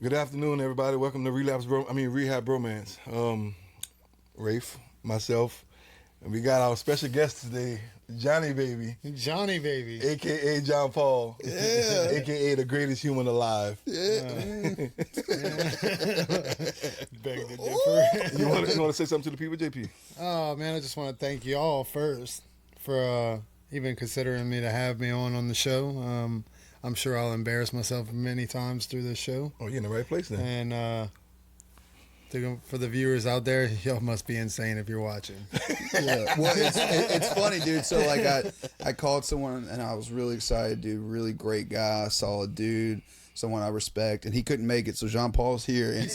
Good afternoon, everybody. Welcome to Rehab Bromance. Rafe, myself, and we got our special guest today, Johnny Baby, Johnny Baby. aka John Paul, Yeah. aka the greatest human alive. Yeah. Beg to differ. You want to say something to the people, JP? Oh, man, I just want to thank you all first for even considering me to have me on the show. I'm sure I'll embarrass myself many times through this show. Oh, you're in the right place then. And for the viewers out there, y'all must be insane if you're watching. Yeah. Well, it's funny, dude. So like I called someone and I was really excited, dude. Really great guy, solid dude, someone I respect, and he couldn't make it. So Jean Paul's here. And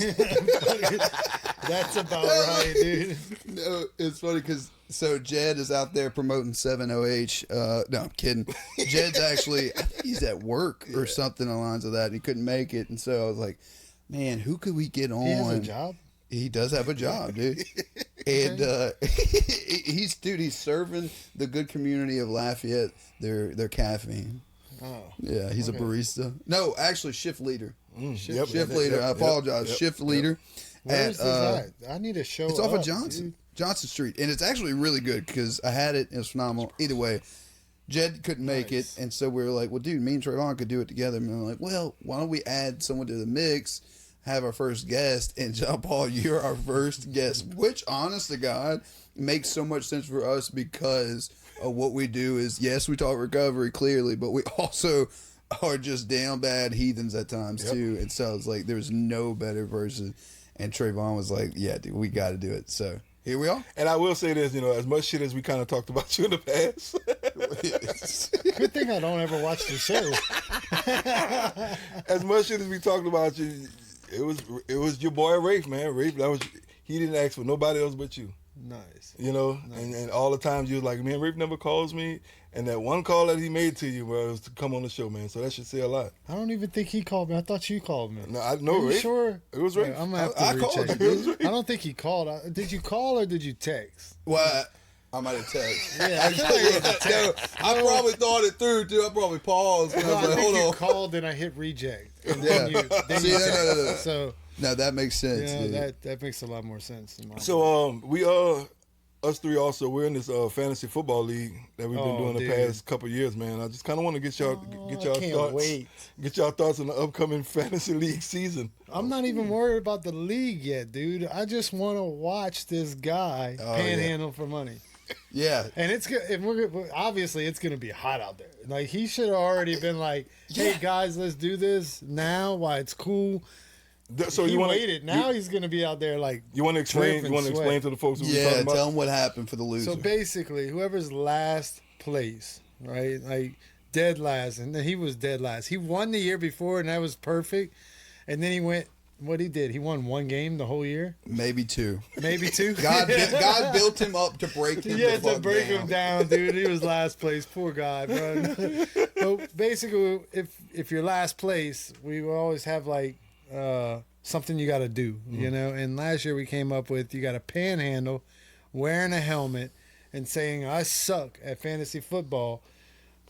That's about right, dude. no, it's funny because so Jed is out there promoting 7OH. No, I'm kidding. Jed's actually, I think he's at work or something along the lines of that. And he couldn't make it, and so I was like, man, who could we get on? He has a job? He does have a job, dude. And he's serving the good community of Lafayette their caffeine. Oh. Yeah, he's a barista. No, actually, shift leader. Shift leader. I apologize. Shift leader. Where is this at? I need a show. It's off of Johnson Street, and it's actually really good because I had it. It was phenomenal. Either way, Jed couldn't make it, and so we were like, "Well, dude, me and Trayvon could do it together." And we were like, "Well, why don't we add someone to the mix?" Have our first guest, and John Paul, you're our first guest, which, honest to God, makes so much sense for us because of what we do is, yes, we talk recovery, clearly, but we also are just damn bad heathens at times, too. And so it's like, there's no better person. And Trayvon was like, yeah, dude, we got to do it. So here we are. And I will say this, as much shit as we kind of talked about you in the past. Good thing I don't ever watch the show. As much shit as we talked about you, it was your boy Rafe, man. Rafe, he didn't ask for nobody else but you. Nice. Nice. And all the times you was like, man, Rafe never calls me. And that one call that he made to you, bro, was to come on the show, man. So that should say a lot. I don't even think he called me. I thought you called me. No, I know, Rafe. Sure? It was Rafe. Yeah, I'm gonna have to I recheck called you. it. I don't think he called. Did you call or did you text? Well, I might have texted. Yeah, I feel like it was a text. I probably thought it through, too. I probably paused. And I No, was I like, think hold you on. called and I hit reject. And Yeah. then See, you no. texted. So No, that makes sense, yeah, dude. that makes a lot more sense. In my So we us three also, we're in this fantasy football league that we've been doing dude. the past couple of years, man. I just kind of want to get y'all I can't thoughts. wait. Get y'all thoughts on the upcoming fantasy league season. I'm not even worried about the league yet, dude. I just want to watch this guy panhandle for money. Yeah. And it's good. Obviously, it's gonna be hot out there. Like he should have already been like, "Hey guys, let's do this now. Why it's cool." So He you want waited. Now he's gonna be out there like. you want to explain? drip You want to and explain sweat. to the folks who we're Yeah, talking tell about? them what happened for the loser. So basically, whoever's last place, right? Like dead last, and then he was dead last. He won the year before, and that was perfect. And then he went. What he did? He won one game the whole year, Maybe two. maybe two. God built him up to break him. Yeah, the fuck to break down. him down, dude. He was last place. Poor guy, bro. But basically, if you're last place, we will always have like something you got to do, you know. And last year we came up with you got to panhandle, wearing a helmet, and saying I suck at fantasy football.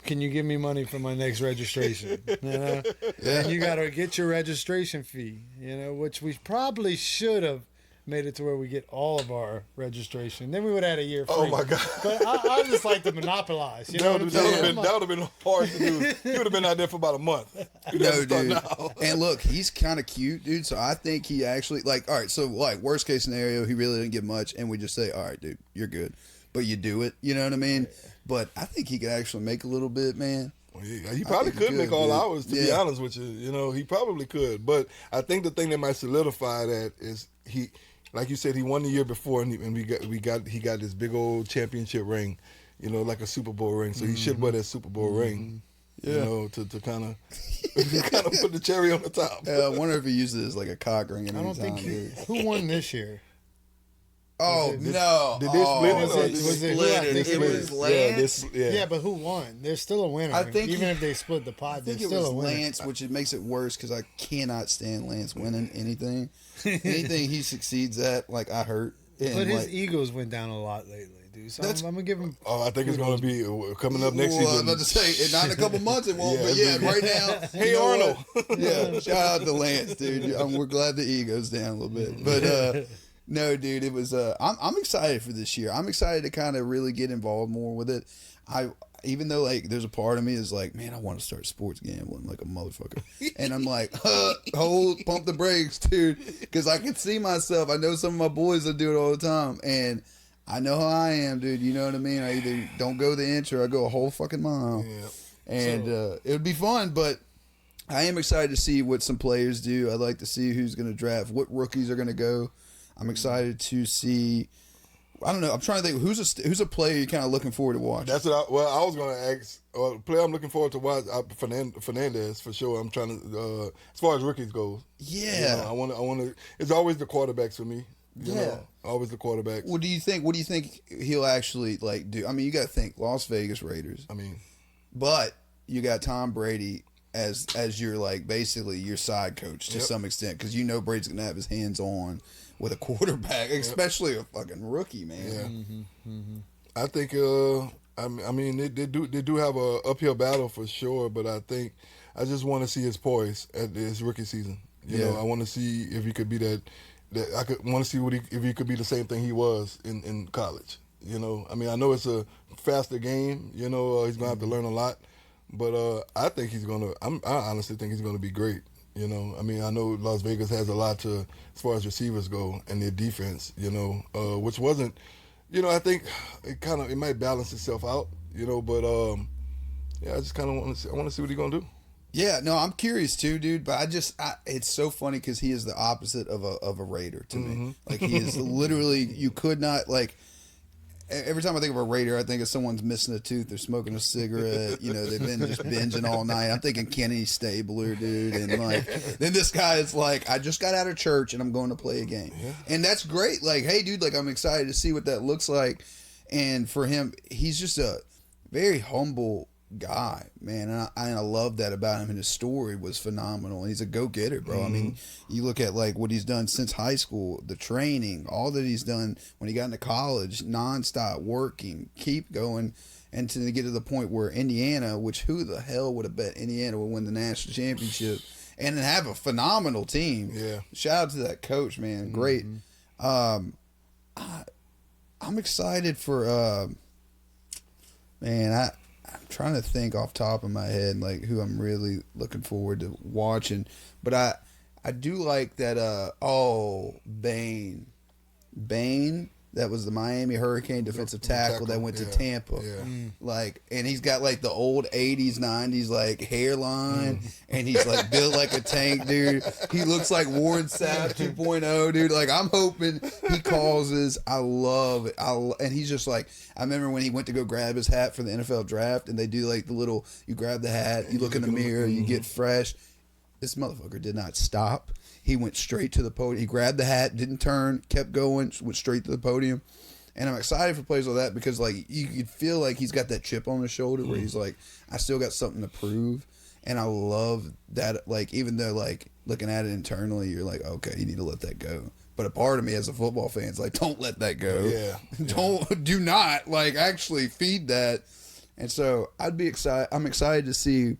Can you give me money for my next registration? You know? And you got to get your registration fee, which we probably should have made it to where we get all of our registration. Then we would have had a year free. Oh my God! But I just like to monopolize. You know what I'm saying? That would have been hard to do. You would have been out there for about a month. No, dude. And look, he's kind of cute, dude. So I think he actually all right. So worst case scenario, he really didn't get much, and we just say, all right, dude, you're good, but you do it. You know what I mean? But I think he could actually make a little bit, man. Well, he probably could make all hours, to be honest with you. He probably could. But I think the thing that might solidify that is he, like you said, he won the year before, and he got this big old championship ring, like a Super Bowl ring. So he should wear that Super Bowl ring, to kind of put the cherry on the top. I wonder if he uses it as like a cock ring. I don't think who won this year. Oh no! Did they split it? Was it who I think It was Lance. Yeah, but who won? There's still a winner. I think even if they split the pot, I there's think it still was a winner. Lance, which it makes it worse because I cannot stand Lance winning anything. Anything he succeeds at, like I hurt. And But his egos went down a lot lately. dude. So I'm gonna give him. Oh, I think it's going to be coming up next season. I was about to say, not in a couple months it won't, but right now. Hey, Arnold. Yeah, shout out to Lance, dude. We're glad the ego's down a little bit, but no, dude, it was. I'm excited for this year. I'm excited to kind of really get involved more with it. Even though like there's a part of me is like, man, I want to start sports gambling like a motherfucker, and I'm like, pump the brakes, dude, because I can see myself. I know some of my boys that do it all the time, and I know how I am, dude. You know what I mean? I either don't go the inch or I go a whole fucking mile, and it would be fun, but. I am excited to see what some players do. I'd like to see who's going to draft, what rookies are going to go. I'm excited to see. I don't know. I'm trying to think who's a player you're kind of looking forward to watch. That's what I was going to ask. Player I'm looking forward to watch Fernandez for sure. I'm trying to as far as rookies goes. Yeah, I want to. It's always the quarterbacks for me. You know, always the quarterbacks. What do you think? What do you think he'll actually like do? I mean, you got to think Las Vegas Raiders. I mean, but you got Tom Brady as your like basically your side coach to some extent because you know Brady's gonna have his hands on with a quarterback, especially a fucking rookie, man. Yeah. I think I mean they do have a uphill battle for sure, but I think I just want to see his poise at his rookie season. You know, I want to see if he could be that I could want to see if he could be the same thing he was in college. You know, I mean I know it's a faster game. You know, he's gonna have to learn a lot. But I think he's gonna. I honestly think he's gonna be great. You know, I mean, I know Las Vegas has a lot to as far as receivers go and their defense. You know, which wasn't. You know, I think it might balance itself out. You know, but I just kind of want to see. I want to see what he's gonna do. Yeah, no, I'm curious too, dude. But it's so funny because he is the opposite of a Raider to me. Like he is literally. You could not like. Every time I think of a Raider, I think of someone's missing a tooth or smoking a cigarette. You know, they've been just binging all night. I'm thinking Kenny Stabler, dude. And like, then this guy is like, I just got out of church and I'm going to play a game. Yeah. And that's great. Like, hey, dude, like, I'm excited to see what that looks like. And for him, he's just a very humble guy, man. And I love that about him. And his story was phenomenal. And he's a go-getter, bro. I mean, you look at like what he's done since high school, the training, all that he's done when he got into college, nonstop working, keep going, and to get to the point where Indiana, which who the hell would have bet Indiana would win the national championship and then have a phenomenal team. Yeah. Shout out to that coach, man. Great. I'm excited for I'm trying to think off the top of my head like who I'm really looking forward to watching, but I do like that. Bain, that was the Miami Hurricane defensive tackle that went to Tampa. Yeah. Like, and he's got like the old 80s, 90s like hairline, and he's like built like a tank, dude. He looks like Warren Sapp 2.0, dude. Like, I'm hoping he causes. I love it. And he's just like, I remember when he went to go grab his hat for the NFL draft, and they do like the little, you grab the hat, you look in the mirror, you get fresh. This motherfucker did not stop. He went straight to the podium. He grabbed the hat, didn't turn, kept going, went straight to the podium. And I'm excited for players like that because, like, you could feel like he's got that chip on his shoulder where he's like, I still got something to prove. And I love that, like, even though, like, looking at it internally, you're like, okay, you need to let that go. But a part of me as a football fan is like, don't let that go. Yeah. Do not, like, actually feed that. And so I'd be excited. I'm excited to see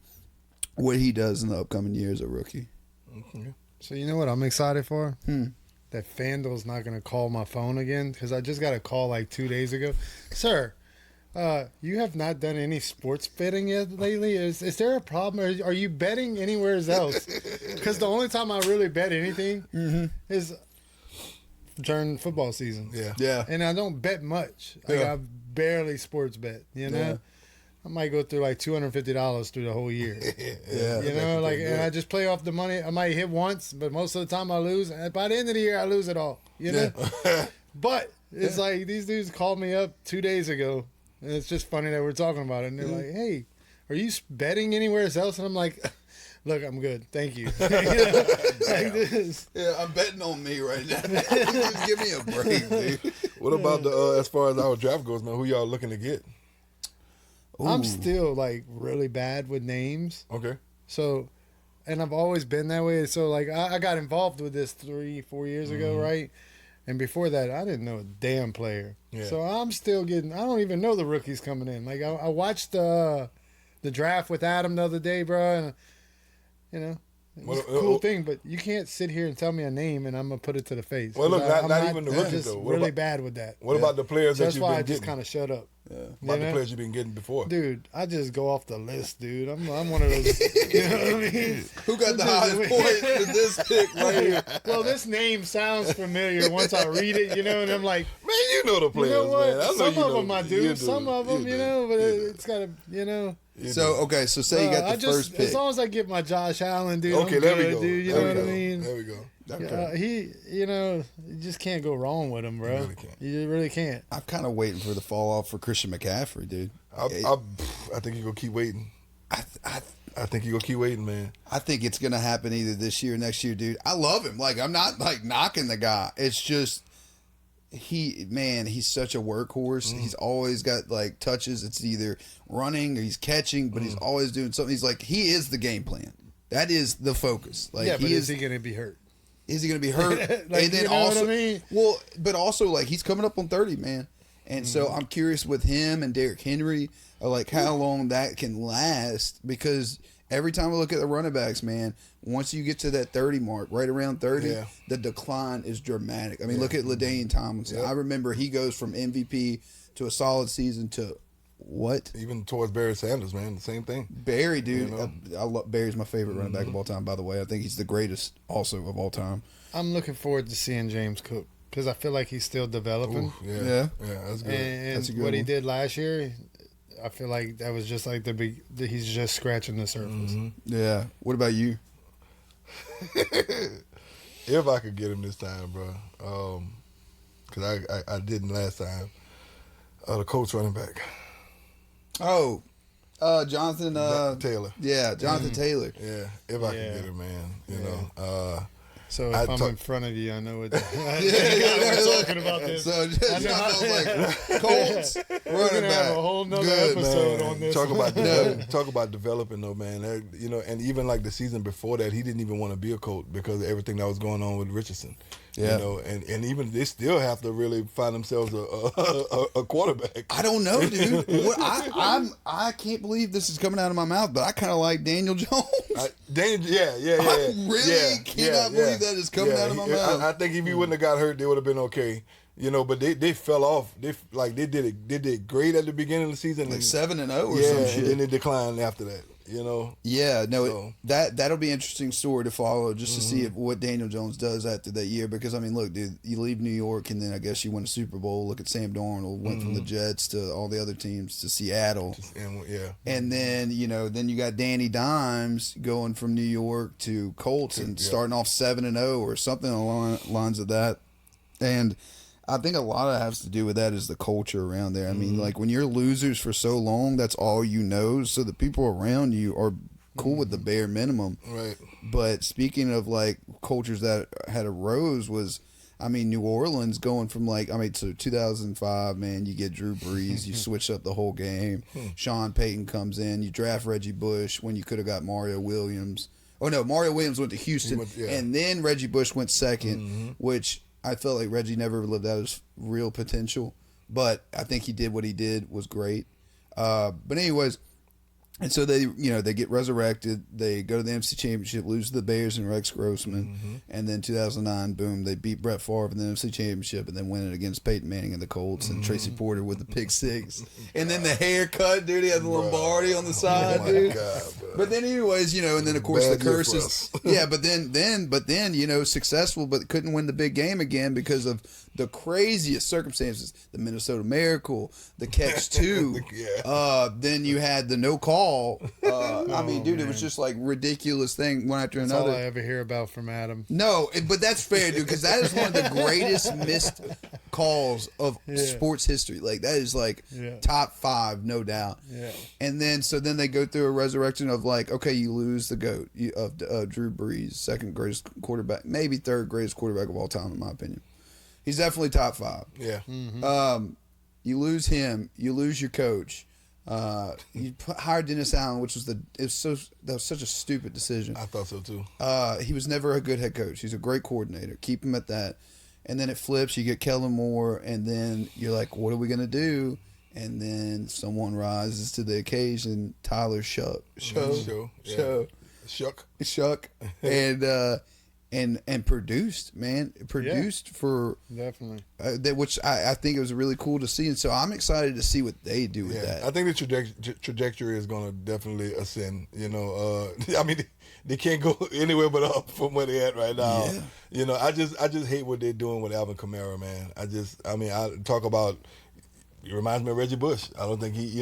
what he does in the upcoming year as a rookie. Mm-hmm. So you know what I'm excited for? That FanDuel's not going to call my phone again because I just got a call like 2 days ago. Sir, you have not done any sports betting yet lately? Is there a problem? Are you betting anywhere else? Because the only time I really bet anything is during football season. Yeah. And I don't bet much. Like, I barely sports bet, you know? Yeah. I might go through like $250 through the whole year. You know, like, and I just play off the money. I might hit once, but most of the time I lose. And by the end of the year, I lose it all. You know, but it's like these dudes called me up 2 days ago, and it's just funny that we're talking about it. And they're like, "Hey, are you betting anywhere else?" And I'm like, "Look, I'm good, thank you." You know, like this. Yeah, I'm betting on me right now. Just give me a break, dude. What about the as far as our draft goes, man? Who y'all looking to get? Ooh. I'm still like really bad with names. Okay. So, and I've always been that way. So like I got involved with this 3-4 years ago, right? And before that, I didn't know a damn player. Yeah. So I'm still getting. I don't even know the rookies coming in. Like I watched the draft with Adam the other day, bro. And you know, it was a cool thing. But you can't sit here and tell me a name and I'm gonna put it to the face. Well, look, I'm not even the rookies just though. What really about, bad with that. What about the players So that that's you've why been I getting? just kind of shut up. Yeah. About the players you've been getting before. Dude, I just go off the list, dude. I'm one of those. You know what I mean? Who got the highest points for this pick right here? Well, this name sounds familiar once I read it, you know, and I'm like, Man, you know the players, you know what? man. I know Some you of know, them I do. Some of them, you know, but it's got to, you know. So, okay, so say you got the first pick. As long as I get my Josh Allen, dude. Okay, I'm there good, we go. dude. You There know we what I go. mean? There we go. Okay. He, you know, you just can't go wrong with him, bro. You really can't. You really can't. I'm kind of waiting for the fall off for Christian McCaffrey, dude. I think you're going to keep waiting. I think you're going to keep waiting, man. I think it's going to happen either this year or next year, dude. I love him. Like, I'm not, like, knocking the guy. It's just, he's such a workhorse. He's always got, like, touches. It's either running or he's catching, but he's always doing something. He's like, he is the game plan. That is the focus. Like, Yeah, but is he going to be hurt? Is he going to be hurt? Like, and then you know also, what I mean? well, but also, like, he's coming up on 30, man. And so I'm curious with him and Derrick Henry, like, how long that can last. Because every time we look at the running backs, man, once you get to that 30 mark, right around 30, the decline is dramatic. I mean, look at LaDainian Tomlinson. I remember he goes from MVP to a solid season to what? Even towards Barry Sanders, man, the same thing. Barry, dude. You know? I love Barry's my favorite running back of all time, by the way. I think he's the greatest also of all time. I'm looking forward to seeing James Cook because I feel like he's still developing. Ooh, yeah, that's good. And That's a good what he one. did last year, I feel like that was just like he's just scratching the surface. Yeah. What about you? If I could get him this time, bro, because I didn't last time. The Colts running back. Oh, Jonathan Taylor. Yeah, Jonathan Taylor. Yeah, if I could get him, man. You know. So if I'm in front of you, I know what we're talking about this. So Jonathan was like, Colts We're running gonna have a back. whole nother Good, episode man. on this. Talk about developing though, man. You know, and even like the season before that, he didn't even want to be a coach because of everything that was going on with Richardson. Yeah. You know, and even they still have to really find themselves a quarterback. I don't know, dude. I can't believe this is coming out of my mouth, but I kind of like Daniel Jones. I really cannot believe that is coming out of my mouth. I think if he wouldn't have got hurt, they would have been okay. You know, but they fell off. They did great at the beginning of the season, Like and, 7-0 or yeah, some shit. and then they declined after that. You know. Yeah, no, So- that'll be an interesting story to follow just to see what Daniel Jones does after that year. Because I mean, look, dude, you leave New York and then I guess you win a Super Bowl. Look at Sam Darnold, went from the Jets to all the other teams to Seattle, And and then then you got Danny Dimes going from New York to Colts and starting off 7-0 or something along the lines of that, and. I think a lot of it has to do with that is the culture around there. I mean, like when you're losers for so long, that's all you know. So the people around you are cool with the bare minimum. right. But speaking of like cultures that had arose was, I mean, New Orleans going from so 2005, man, you get Drew Brees, you switch up the whole game. Sean Payton comes in, you draft Reggie Bush when you could have got Mario Williams. Oh no, Mario Williams went to Houston, and then Reggie Bush went second, which I felt like Reggie never lived out his real potential, but I think he did what he did was great. But anyways, and so they get resurrected. They go to the NFC Championship, lose to the Bears and Rex Grossman, and then 2009, boom, they beat Brett Favre in the NFC Championship, and then win it against Peyton Manning and the Colts and Tracy Porter with the pick six, and then the haircut, dude. He had the Lombardi on the side, Oh my dude. God, bro. But then, anyways, and then of course Bad the year for curses. us. Yeah, but then, successful, but couldn't win the big game again because of the craziest circumstances. The Minnesota Miracle, the catch two. Then you had the no call. I mean, dude, it was just like ridiculous thing one after That's another. all I ever hear about from Adam. No, but that's fair, dude, because that is one of the greatest missed calls of sports history. Like that is like top 5, no doubt. Yeah. And then they go through a resurrection of like, okay, you lose the GOAT of Drew Brees, second greatest quarterback, maybe third greatest quarterback of all time, in my opinion. He's definitely top 5. Yeah. You lose him, you lose your coach. You hired Dennis Allen, which was that was such a stupid decision. I thought so too. He was never a good head coach. He's a great coordinator. Keep him at that. and then it flips. You get Kellen Moore, and then you're like, what are we gonna do? And then someone rises to the occasion. Tyler Shuck, and produced, man, for definitely that, which I think it was really cool to see, and so I'm excited to see what they do with that. I think the trajectory is going to definitely ascend. You know, I mean, they can't go anywhere but up from where they're at right now. Yeah. You know, I just hate what they're doing with Alvin Kamara, man. I talk about. It reminds me of Reggie Bush. I don't think he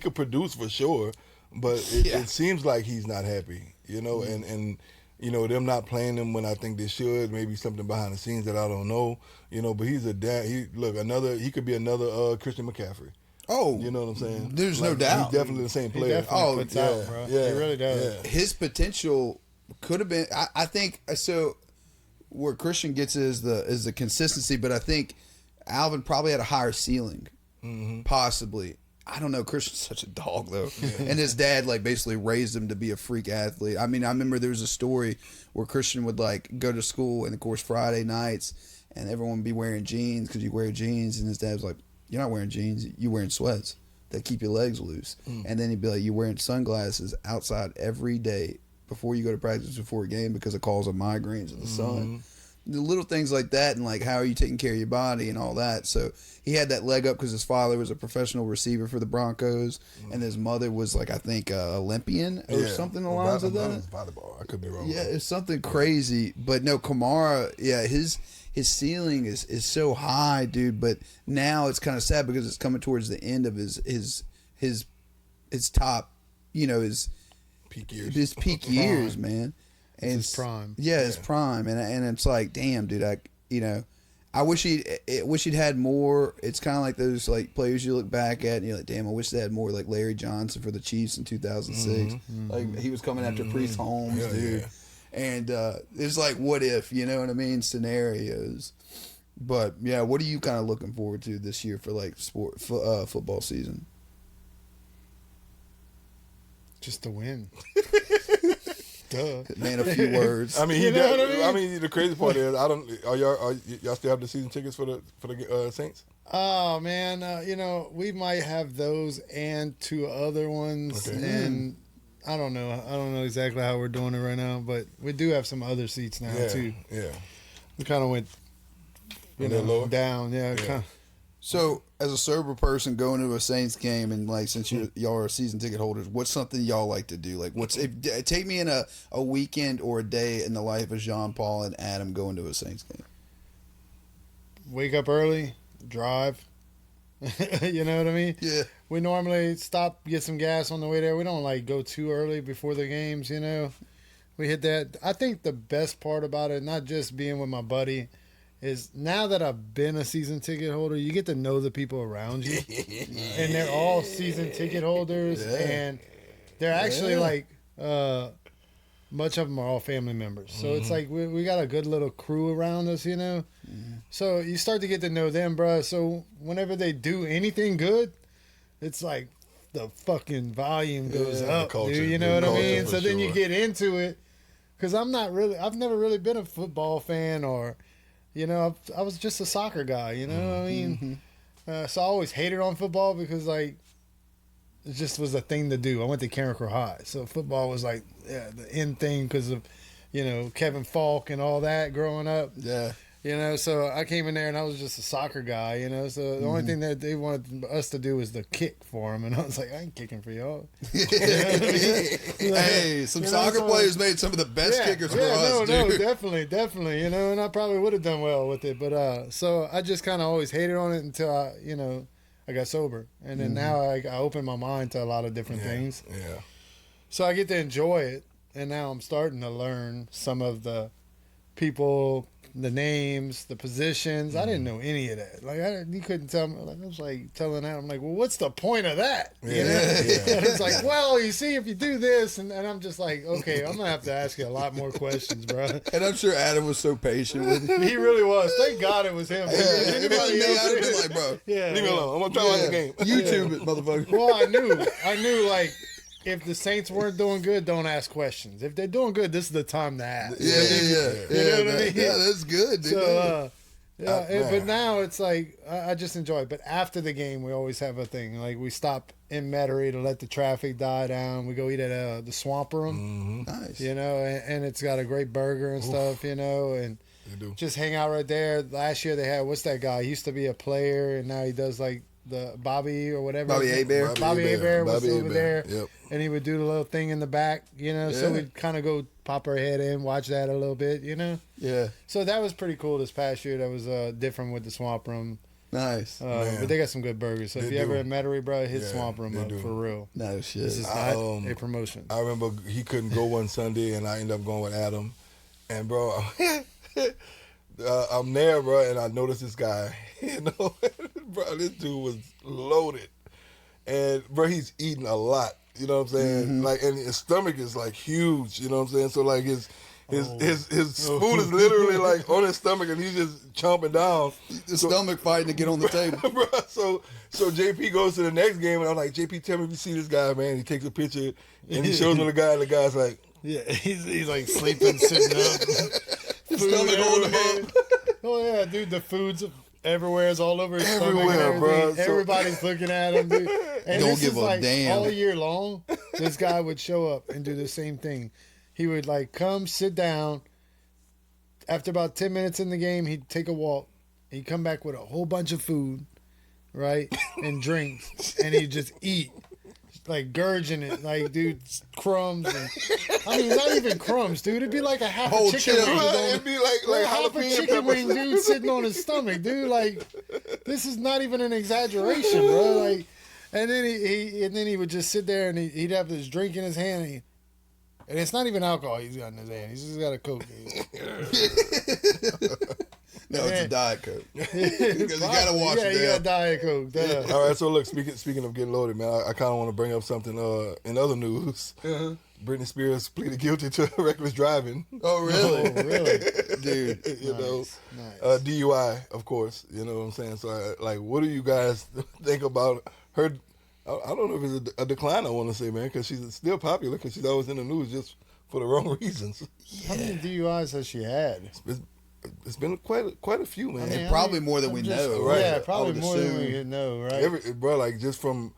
could produce for sure, but it seems like he's not happy. You know, and you know, them not playing him when I think they should. Maybe something behind the scenes that I don't know. You know, but he's he could be another Christian McCaffrey. Oh, you know what I'm saying? There's no doubt. He's definitely the same player. Puts out, bro. Yeah, he really does. Yeah. His potential could have been. I think so. Where Christian gets is the consistency, but I think Alvin probably had a higher ceiling, possibly. I don't know. Christian's such a dog though, and his dad like basically raised him to be a freak athlete. I mean, I remember there was a story where Christian would like go to school, and of course Friday nights, and everyone would be wearing jeans because you wear jeans, and his dad was like, "You're not wearing jeans. You're wearing sweats that keep your legs loose." And then he'd be like, "You're wearing sunglasses outside every day before you go to practice before a game because it causes migraines in the sun." The little things like that, and like how are you taking care of your body and all that. So he had that leg up because his father was a professional receiver for the Broncos, and his mother was like, I think Olympian or something along those lines. Volleyball. I could be wrong. Yeah, it's something crazy. But no, Kamara, his ceiling is so high, dude. But now it's kind of sad because it's coming towards the end of his top, you know, his peak years. His peak years, man. And his prime. Yeah, his prime. And it's like, damn, dude, I wish he'd had more. It's kind of like those like players you look back at and you're like, damn, I wish they had more, like Larry Johnson for the Chiefs in 2006. Like he was coming after Priest Holmes, dude. Yeah. And it's like, what if, you know what I mean? Scenarios. But yeah, what are you kind of looking forward to this year for like football season? Just to win. Duh. Man, a few words. I mean, I mean, the crazy part is, are y'all still have the season tickets for the Saints? Oh man, you know, we might have those and two other ones, and I don't know exactly how we're doing it right now, but we do have some other seats now too. Yeah, we kind of went, down. Yeah. Kinda. So, as a sober person going to a Saints game, and like since y'all are season ticket holders, what's something y'all like to do? Like, take me in a weekend or a day in the life of Jean Paul and Adam going to a Saints game. Wake up early, drive. You know what I mean? Yeah. We normally stop, get some gas on the way there. We don't like go too early before the games. You know, we hit that. I think the best part about it, not just being with my buddy, is now that I've been a season ticket holder, you get to know the people around you. And they're all season ticket holders. Yeah. And they're actually like, much of them are all family members. So it's like we got a good little crew around us, you know. So you start to get to know them, bro. So whenever they do anything good, it's like the fucking volume goes up, dude. You know what I mean? So then you get into it. Because I've never really been a football fan or... You know, I was just a soccer guy, you know what I mean? So I always hated on football because, like, it just was a thing to do. I went to Carencro High. So football was, like, the end thing because of, you know, Kevin Falk and all that growing up. Yeah. You know, so I came in there and I was just a soccer guy, you know. So the only thing that they wanted us to do was the kick for them. And I was like, I ain't kicking for y'all. Hey, some soccer players made some of the best kickers for us, dude. No, definitely, you know. And I probably would have done well with it. But so I just kind of always hated on it until I got sober. And then now I open my mind to a lot of different things. Yeah. So I get to enjoy it. And now I'm starting to learn some of the people, the names, the positions. I didn't know any of that. Like you couldn't tell me. Like, I was like telling Adam, like, well, what's the point of that? You know? And it's like, well, you see, if you do this, and I'm just like, okay, I'm gonna have to ask you a lot more questions, bro. And I'm sure Adam was so patient with you. He really was. Thank God it was him. Anybody else, I'd been like, bro, leave me alone. I'm gonna try to watch the game. YouTube it, motherfucker. Well, I knew, like. if the Saints weren't doing good, don't ask questions. If they're doing good, this is the time to ask. Yeah. You know what I mean? Yeah, that's good, dude. So, but now it's like I just enjoy it. But after the game, we always have a thing. Like we stop in Metairie to let the traffic die down. We go eat at the Swamp Room. Nice. You know, and it's got a great burger and stuff. You know, and just hang out right there. Last year they had what's that guy? He used to be a player, and now he does like the Bobby or whatever. Bobby Hebert. Bobby Hebert was over there. Yep. And he would do the little thing in the back, you know. So we'd kind of go pop our head in, watch that a little bit, you know. Yeah. So that was pretty cool this past year. That was different with the Swamp Room. Nice. But they got some good burgers. So if you ever in Metairie, bro, hit Swamp Room up for real. No shit. This is not a promotion. I remember he couldn't go one Sunday, and I ended up going with Adam. And bro, I'm there, bro, and I noticed this guy. You know, bro, this dude was loaded, and bro, he's eating a lot. You know what I'm saying? Like, and his stomach is like huge. You know what I'm saying? So like his food is literally like on his stomach, and he's just chomping down. The stomach fighting to get on the table. Bro, so JP goes to the next game, and I'm like, JP, tell me if you see this guy, man. He takes a picture, and he shows me the guy, and the guy's like, yeah, he's like sleeping, sitting up. His stomach holding him up. Oh yeah, dude, the food's everywhere. It's all over his Everywhere, stomach and bro. everything. Everybody's looking at him, dude. And Don't this give is a like damn. all year long. This guy would show up and do the same thing. He would like come sit down. After about 10 minutes in the game, he'd take a walk. He'd come back with a whole bunch of food, right, and drinks, and he'd just eat. Like gurging it, like dude, crumbs. And, I mean, not even crumbs, dude. It'd be like a half Whole a chicken chip. wing. it'd be like Half a jalapeno chicken wing, peppers. dude, sitting on his stomach, dude. Like, this is not even an exaggeration, bro. Like, and then he would just sit there and he'd have this drink in his hand, and it's not even alcohol he's got in his hand. He's just got a Coke. No, it's a Diet Coke. Because you gotta wash it Yeah, you down. got Diet Coke. Duh. All right, so look, speaking of getting loaded, man, I kind of want to bring up something in other news. Britney Spears pleaded guilty to reckless driving. Oh, really? Oh, really? Dude. You know, Nice. DUI, of course. You know what I'm saying? So, like, what do you guys think about her? I don't know if it's a decline, I want to say, man, because she's still popular because she's always in the news just for the wrong reasons. How many DUIs has she had? It's been quite a few, man. I mean, And probably more than we know, right? Yeah, I probably would more than assume. we know, right? Bro, like just from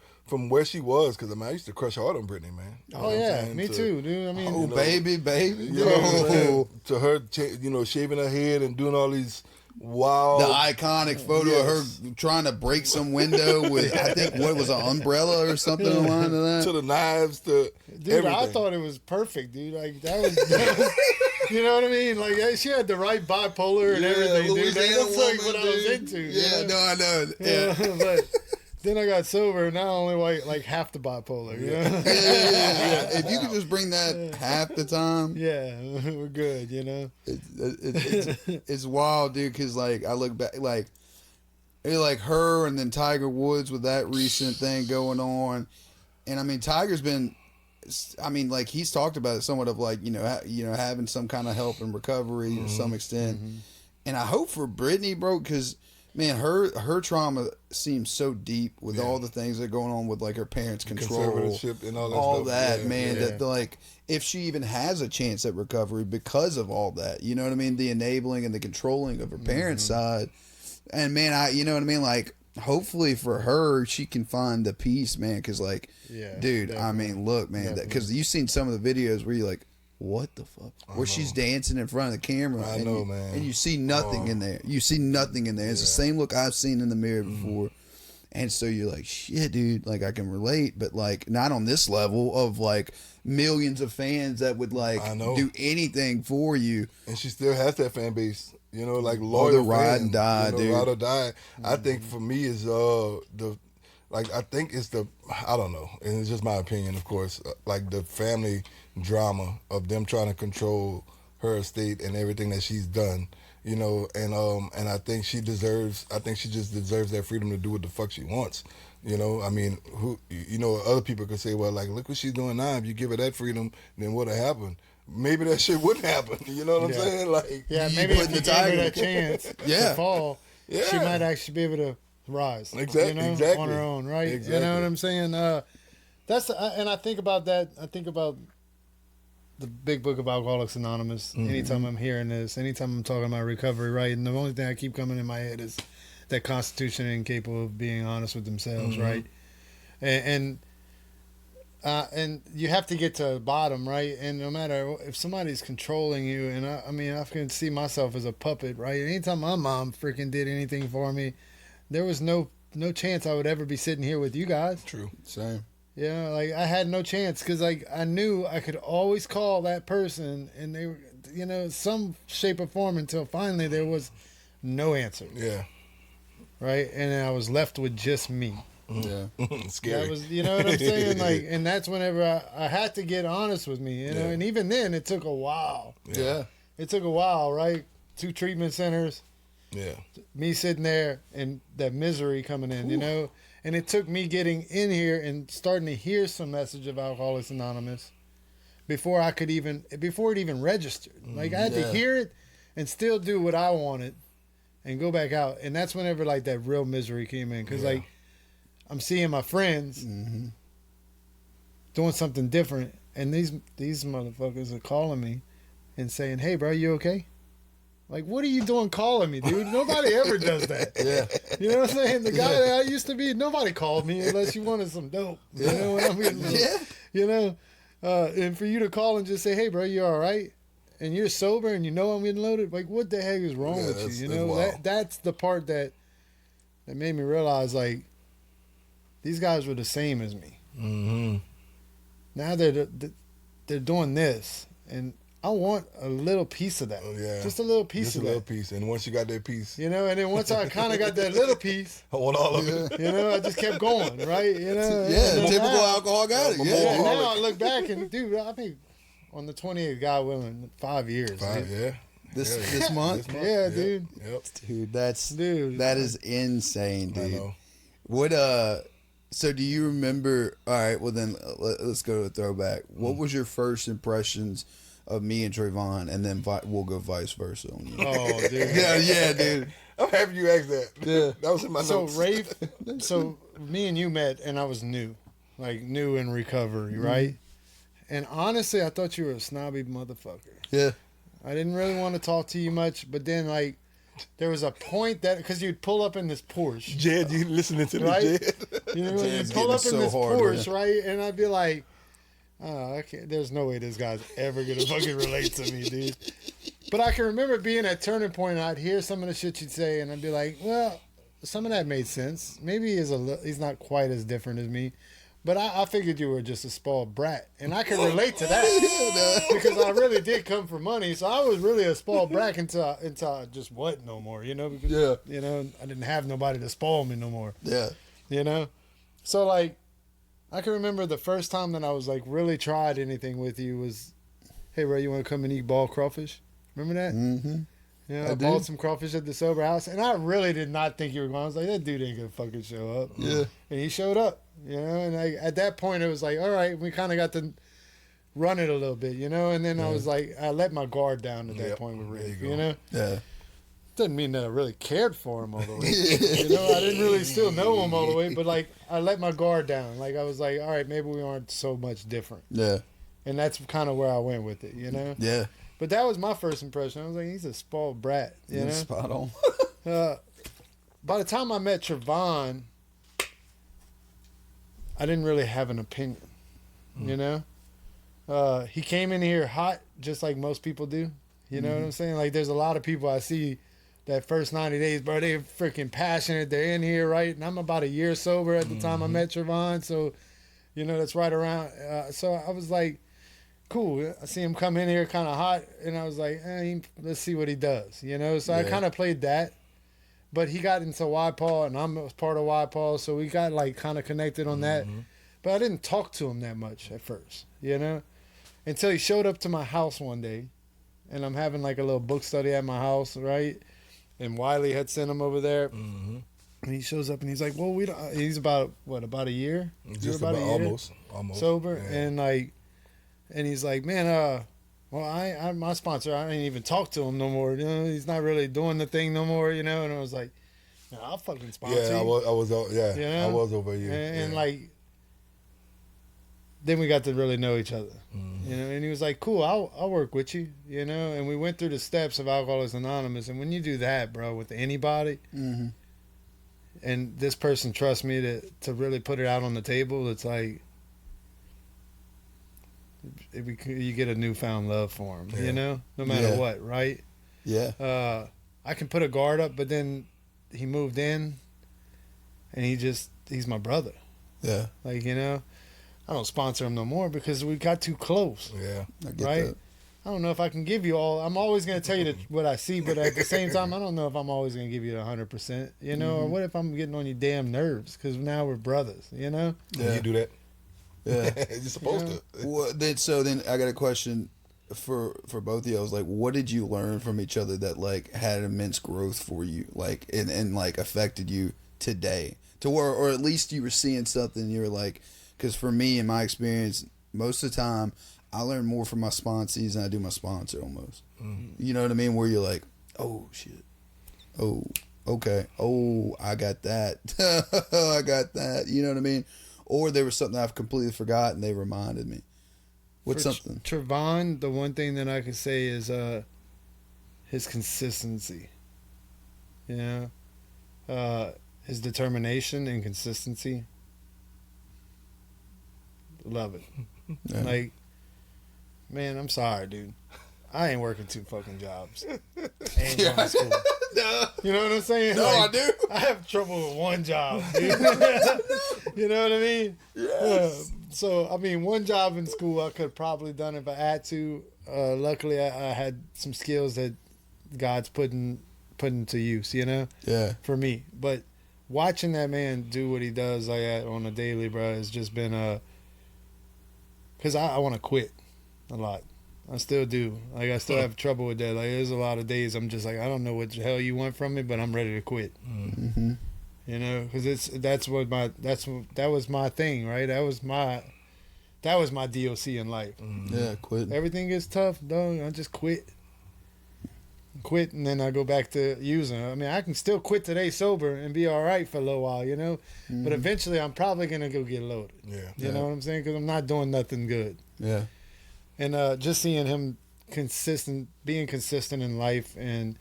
where she was, because I mean, I used to crush hard on Britney, man. You know Oh what I'm yeah, saying? me too, dude. I mean, Oh, know, baby. You know what I'm saying? To her, shaving her head and doing all these wild. The iconic photo of her trying to break some window with, I think, what was an umbrella or something along to that? to the knives, to dude, everything. I thought it was perfect, dude. Like that was you know what I mean? Like she had the right bipolar and everything, dude. Louisiana That's like woman, what I was dude. into. Yeah, you know? no, I know. Yeah, Yeah. but then I got sober, and now I only like half the bipolar. You know? Yeah. If you could just bring that half the time, Yeah, we're good. You know. it's wild, dude. Because like I look back, like her, and then Tiger Woods with that recent thing going on, and I mean Tiger's been, I mean like he's talked about it somewhat of like having some kind of help and recovery to some extent, and I hope for Brittany, bro, because man, her trauma seems so deep with all the things that are going on with like her parents' control, conservatorship and all that stuff. that, man. Yeah. That like if she even has a chance at recovery because of all that, you know what I mean? The enabling and the controlling of her parents' side, and man, you know what I mean? Like hopefully for her, she can find the peace, man. Because like, Yeah, dude, definitely. I mean, look, man, because you've seen some of the videos where you're like, what the fuck? Where she's dancing in front of the camera. I know, man. And you see nothing in there. You see nothing in there. It's the same look I've seen in the mirror before. And so you're like, shit, dude, like I can relate, but like not on this level of like millions of fans that would like I know. do anything for you. And she still has that fan base, like Oh, loyal the ride fans, and die, dude. Ride or die. I think for me is I don't know, and it's just my opinion, of course. Like the family drama of them trying to control her estate and everything that she's done, and I think she just deserves that freedom to do what the fuck she wants. I mean, other people could say, well, like, look what she's doing now. If you give her that freedom, then what'll happen? Maybe that shit wouldn't happen. You know what I'm saying? Like, Yeah, You maybe put if the you gave Tiger- her that chance to fall, she Yeah. might actually be able to rise. Exactly. On her own, right? You know what I'm saying? And I think about that. I think about the big book of Alcoholics Anonymous. Anytime I'm hearing this, anytime I'm talking about recovery, right? And the only thing I keep coming in my head is that Constitution ain't capable of being honest with themselves, right? And you have to get to the bottom, right? And no matter if somebody's controlling you, and I mean, I can see myself as a puppet, right? Anytime my mom freaking did anything for me, there was no chance I would ever be sitting here with you guys. True. Same. Yeah, like I had no chance because like I knew I could always call that person, and they were, some shape or form until finally there was no answer. Yeah. Right, and I was left with just me. Yeah. Scary. That was, you know what I'm saying? Like, and that's whenever I had to get honest with me, you know. And even then, it took a while. Yeah. It took a while, right? 2 treatment centers. Yeah. Me sitting there and that misery coming in, you know. And it took me getting in here and starting to hear some message of Alcoholics Anonymous before it even registered. Like I had to hear it and still do what I wanted and go back out. And that's whenever like that real misery came in. Because like I'm seeing my friends doing something different. And these motherfuckers are calling me and saying, "Hey, bro, you okay?" Like, what are you doing calling me, dude? Nobody ever does that. Yeah. You know what I'm saying? The guy that I used to be, nobody called me unless you wanted some dope. You know what I mean? You know? And for you to call and just say, "Hey, bro, you all right?" And you're sober and you know I'm getting loaded. Like, what the heck is wrong with you? You know, that's the part that made me realize, like, these guys were the same as me. Mm-hmm. Now they're doing this, and I want a little piece of that. Yeah. Just a little piece Just of a little that. piece. And once you got that piece, You know, and then once I kind of got that little piece, I want all of it. you know, I just kept going, right? You know, Yeah, and typical now, alcoholic addict. Yeah, Yeah. now I look back and, dude, I think on the 28th, God willing, 5 years. Five, dude. yeah. This month? Yeah, dude. Yep. Dude, that is insane, I dude. know. What so do you remember? All right, well then let's go to the throwback. What was your first impressions of me and Trayvon, and then we'll go vice versa on you. Oh, dude. Yeah, dude. I'm happy you asked that. Yeah. That was in my notes. So me and you met, and I was new in recovery, right? And honestly, I thought you were a snobby motherfucker. Yeah. I didn't really want to talk to you much, but then like there was a point that because you'd pull up in this Porsche, Jed, you listening to right? this, Jed? You know, Jed's you'd pull up getting in so this hard, Porsche, man. right? And I'd be like, "Oh, I can't. There's no way this guy's ever gonna fucking relate to me, dude." But I can remember being at turning point, and I'd hear some of the shit you'd say, and I'd be like, "Well, some of that made sense. Maybe he's not quite as different as me." But I figured you were just a spoiled brat. And I can relate to that. Because I really did come for money. So I was really a spoiled brat until I just wasn't no more, you know? Because, Yeah. you know, I didn't have nobody to spoil me no more. Yeah. You know? So, like, I can remember the first time that I was, like, really tried anything with you was, "Hey, bro, you want to come and eat ball crawfish?" Remember that? Mm-hmm. You know, I bought some crawfish at the sober house. And I really did not think you were going. I was like, that dude ain't going to fucking show up. Yeah. And he showed up. You know, and at that point, it was like, all right, we kind of got to run it a little bit, you know? And then I was like, I let my guard down at that point with Rick, you know? Yeah. Doesn't mean that I really cared for him all the way. You know, I didn't really still know him all the way, but, like, I let my guard down. Like, I was like, all right, maybe we aren't so much different. Yeah. And that's kind of where I went with it, you know? Yeah. But that was my first impression. I was like, he's a spoiled brat, you know? Spot on. By the time I met Trayvon, I didn't really have an opinion, you know? He came in here hot, just like most people do. You know what I'm saying? Like, there's a lot of people I see that first 90 days, bro, they're freaking passionate. They're in here, right? And I'm about a year sober at the time I met Trayvon. So, you know, that's right around. So I was like, cool. I see him come in here kind of hot. And I was like, let's see what he does, you know? So I kind of played that. But he got into YPaul, and I'm part of YPaul, so we got, like, kind of connected on that. But I didn't talk to him that much at first, you know? Until he showed up to my house one day, and I'm having, like, a little book study at my house, right? And Wiley had sent him over there. And he shows up, and he's like, well, he's about a year? Just You're about a year almost sober? Yeah. And, like, and he's like, man, well, I'm my sponsor. I ain't even talk to him no more. You know, he's not really doing the thing no more. You know, and I was like, no, I'll fucking sponsor. Yeah, you. I was You know? I was over you. And yeah. like, then we got to really know each other, you know. And he was like, "Cool, I'll work with you," you know. And we went through the steps of Alcoholics Anonymous. And when you do that, bro, with anybody, and this person trusts me to really put it out on the table, it's like you get a newfound love for him, you know, no matter what, right? Yeah. I can put a guard up, but then he moved in, and he's my brother. Yeah. Like, you know, I don't sponsor him no more because we got too close. Yeah. I get right? that. I don't know if I can give you all. I'm always going to tell you what I see, but at the same time, I don't know if I'm always going to give you 100%, you know, or what if I'm getting on your damn nerves because now we're brothers, you know? Yeah. You do that. Yeah. You're supposed to. Well, then I got a question for both of you. I was like, what did you learn from each other that like had immense growth for you, like and like affected you today, to where, or at least you were seeing something and you were like, because for me, in my experience, most of the time I learn more from my sponsees than I do my sponsor almost. You know what I mean? Where you're like, oh shit, oh okay, oh I got that, I got that. You know what I mean? Or there was something I've completely forgotten. They reminded me. What's something? Trevon, the one thing that I could say is his consistency. You know? His determination and consistency. Love it. Yeah. Like, man, I'm sorry, dude. I ain't working 2 fucking jobs. I ain't going to school. No. You know what I'm saying? No, Like, I do. I have trouble with 1 job, dude. You know what I mean? Yes. So, I mean, 1 job in school I could have probably done if I had to. Luckily, I had some skills that God's putting to use, you know? Yeah. For me. But watching that man do what he does like that on a daily, bro, has just been because I want to quit a lot. I still do. Like, I still have trouble with that. Like, there's a lot of days I'm just like, I don't know what the hell you want from me, but I'm ready to quit. Mm-hmm. You know, because that was my thing, right? That was my DOC in life. Yeah, quitting. Everything gets tough, dog. I just quit, and then I go back to using. I mean, I can still quit today sober and be all right for a little while, you know. But eventually, I'm probably gonna go get loaded. Yeah. You know what I'm saying? Because I'm not doing nothing good. Yeah. And just seeing him being consistent in life, and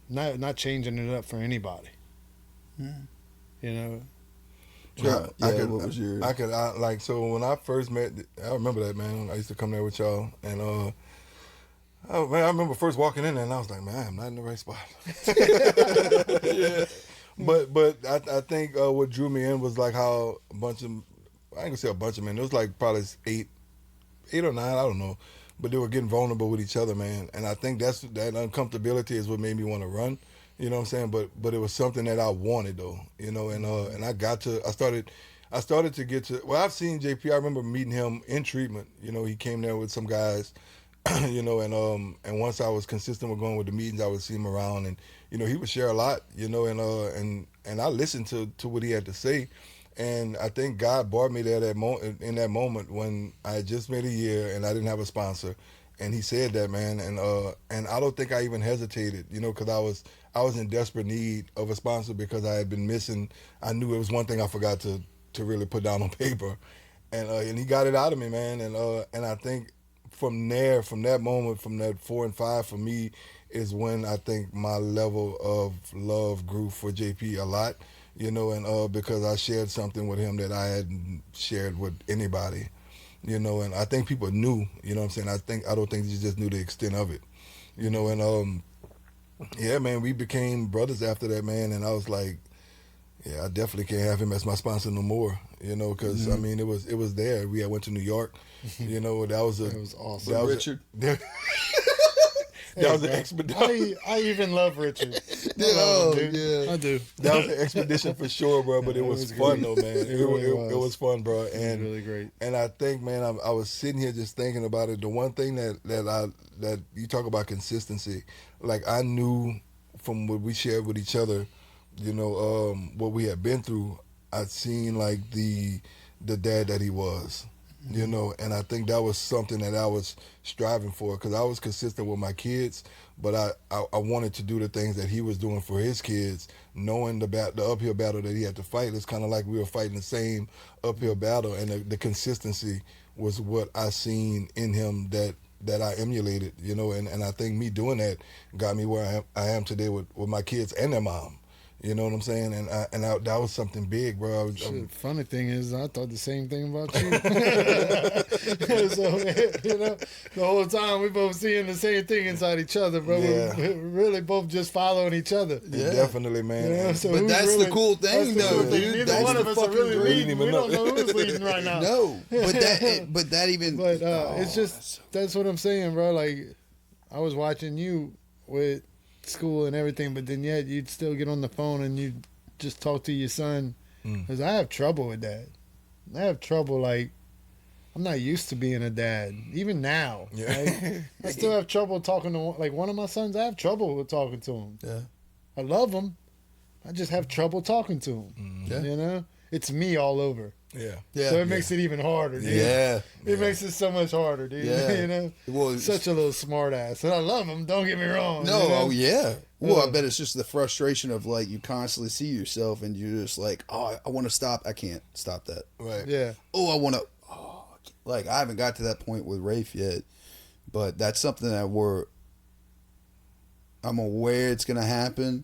not changing it up for anybody. You know. What was your? So when I first met, I remember that, man. I used to come there with y'all, and I remember first walking in there, and I was like, man, I'm not in the right spot. Yeah. But I think what drew me in was like how I ain't gonna say a bunch of men. It was like probably 8 or 9, I don't know, but they were getting vulnerable with each other, man. And I think that uncomfortability is what made me want to run. You know what I'm saying? But it was something that I wanted though, you know. And I started to get to. Well, I've seen JP. I remember meeting him in treatment. You know, he came there with some guys. You know, and once I was consistent with going with the meetings, I would see him around, and you know, he would share a lot. You know, and I listened to what he had to say. And I think God brought me there in that moment when I had just made a year and I didn't have a sponsor, and He said that, man, and I don't think I even hesitated, you know, because I was in desperate need of a sponsor because I had been missing. I knew it was one thing I forgot to really put down on paper, and He got it out of me, man, and I think from that moment, from that 4 and 5 for me is when I think my level of love grew for JP a lot. You know, and because I shared something with him that I hadn't shared with anybody, you know, and I think people knew, you know what I'm saying? I don't think they just knew the extent of it, you know, and yeah, man, we became brothers after that, man, and I was like, yeah, I definitely can't have him as my sponsor no more, you know, because I mean, it was there. We went to New York, you know, that was awesome. That was Richard. That was an expedition. I even love Richard. Oh, dude. yeah. I do. That was an expedition for sure, bro. But it was fun though, man. It was fun, bro. And really great. And I think, man, I was sitting here just thinking about it. The one thing that you talk about consistency, like I knew from what we shared with each other, you know, what we had been through. I'd seen like the dad that he was, you know, and I think that was something that I was striving for because I was consistent with my kids, but I wanted to do the things that he was doing for his kids, knowing the uphill battle that he had to fight. It's kind of like we were fighting the same uphill battle, and the consistency was what I seen in him that I emulated, you know, and I think me doing that got me where I am today with my kids and their mom. You know what I'm saying? And that was something big, bro. Funny thing is, I thought the same thing about you. So, you know, the whole time we both seeing the same thing inside each other, bro. Yeah. We're really both just following each other. Yeah, definitely, man. You know, so But that's really, the cool thing, though, dude. Neither That's one the of us are fucking really great. leading. We don't know who's leading right now. No, but that even. But it's just that's what I'm saying, bro. Like I was watching you with school and everything, but then yet you'd still get on the phone and you just talk to your son. Because I have trouble with that. I have trouble, like, I'm not used to being a dad. Even now. Yeah. Like, I still have trouble talking to, like, one of my sons. I have trouble with talking to him. Yeah. I love him. I just have trouble talking to him. Yeah. You know? It's me all over. Yeah. Yeah. So it makes it even harder, dude. Yeah. It makes it so much harder, dude. Yeah. You know? Well, Such a little smart ass. And I love him, don't get me wrong. No, you know? oh yeah. Well, I bet it's just the frustration of like you constantly see yourself and you're just like, oh, I want to stop. I can't stop that. Right. Yeah. Oh, I want to. Oh, like I haven't got to that point with Rafe yet, but that's something that I'm aware it's gonna happen,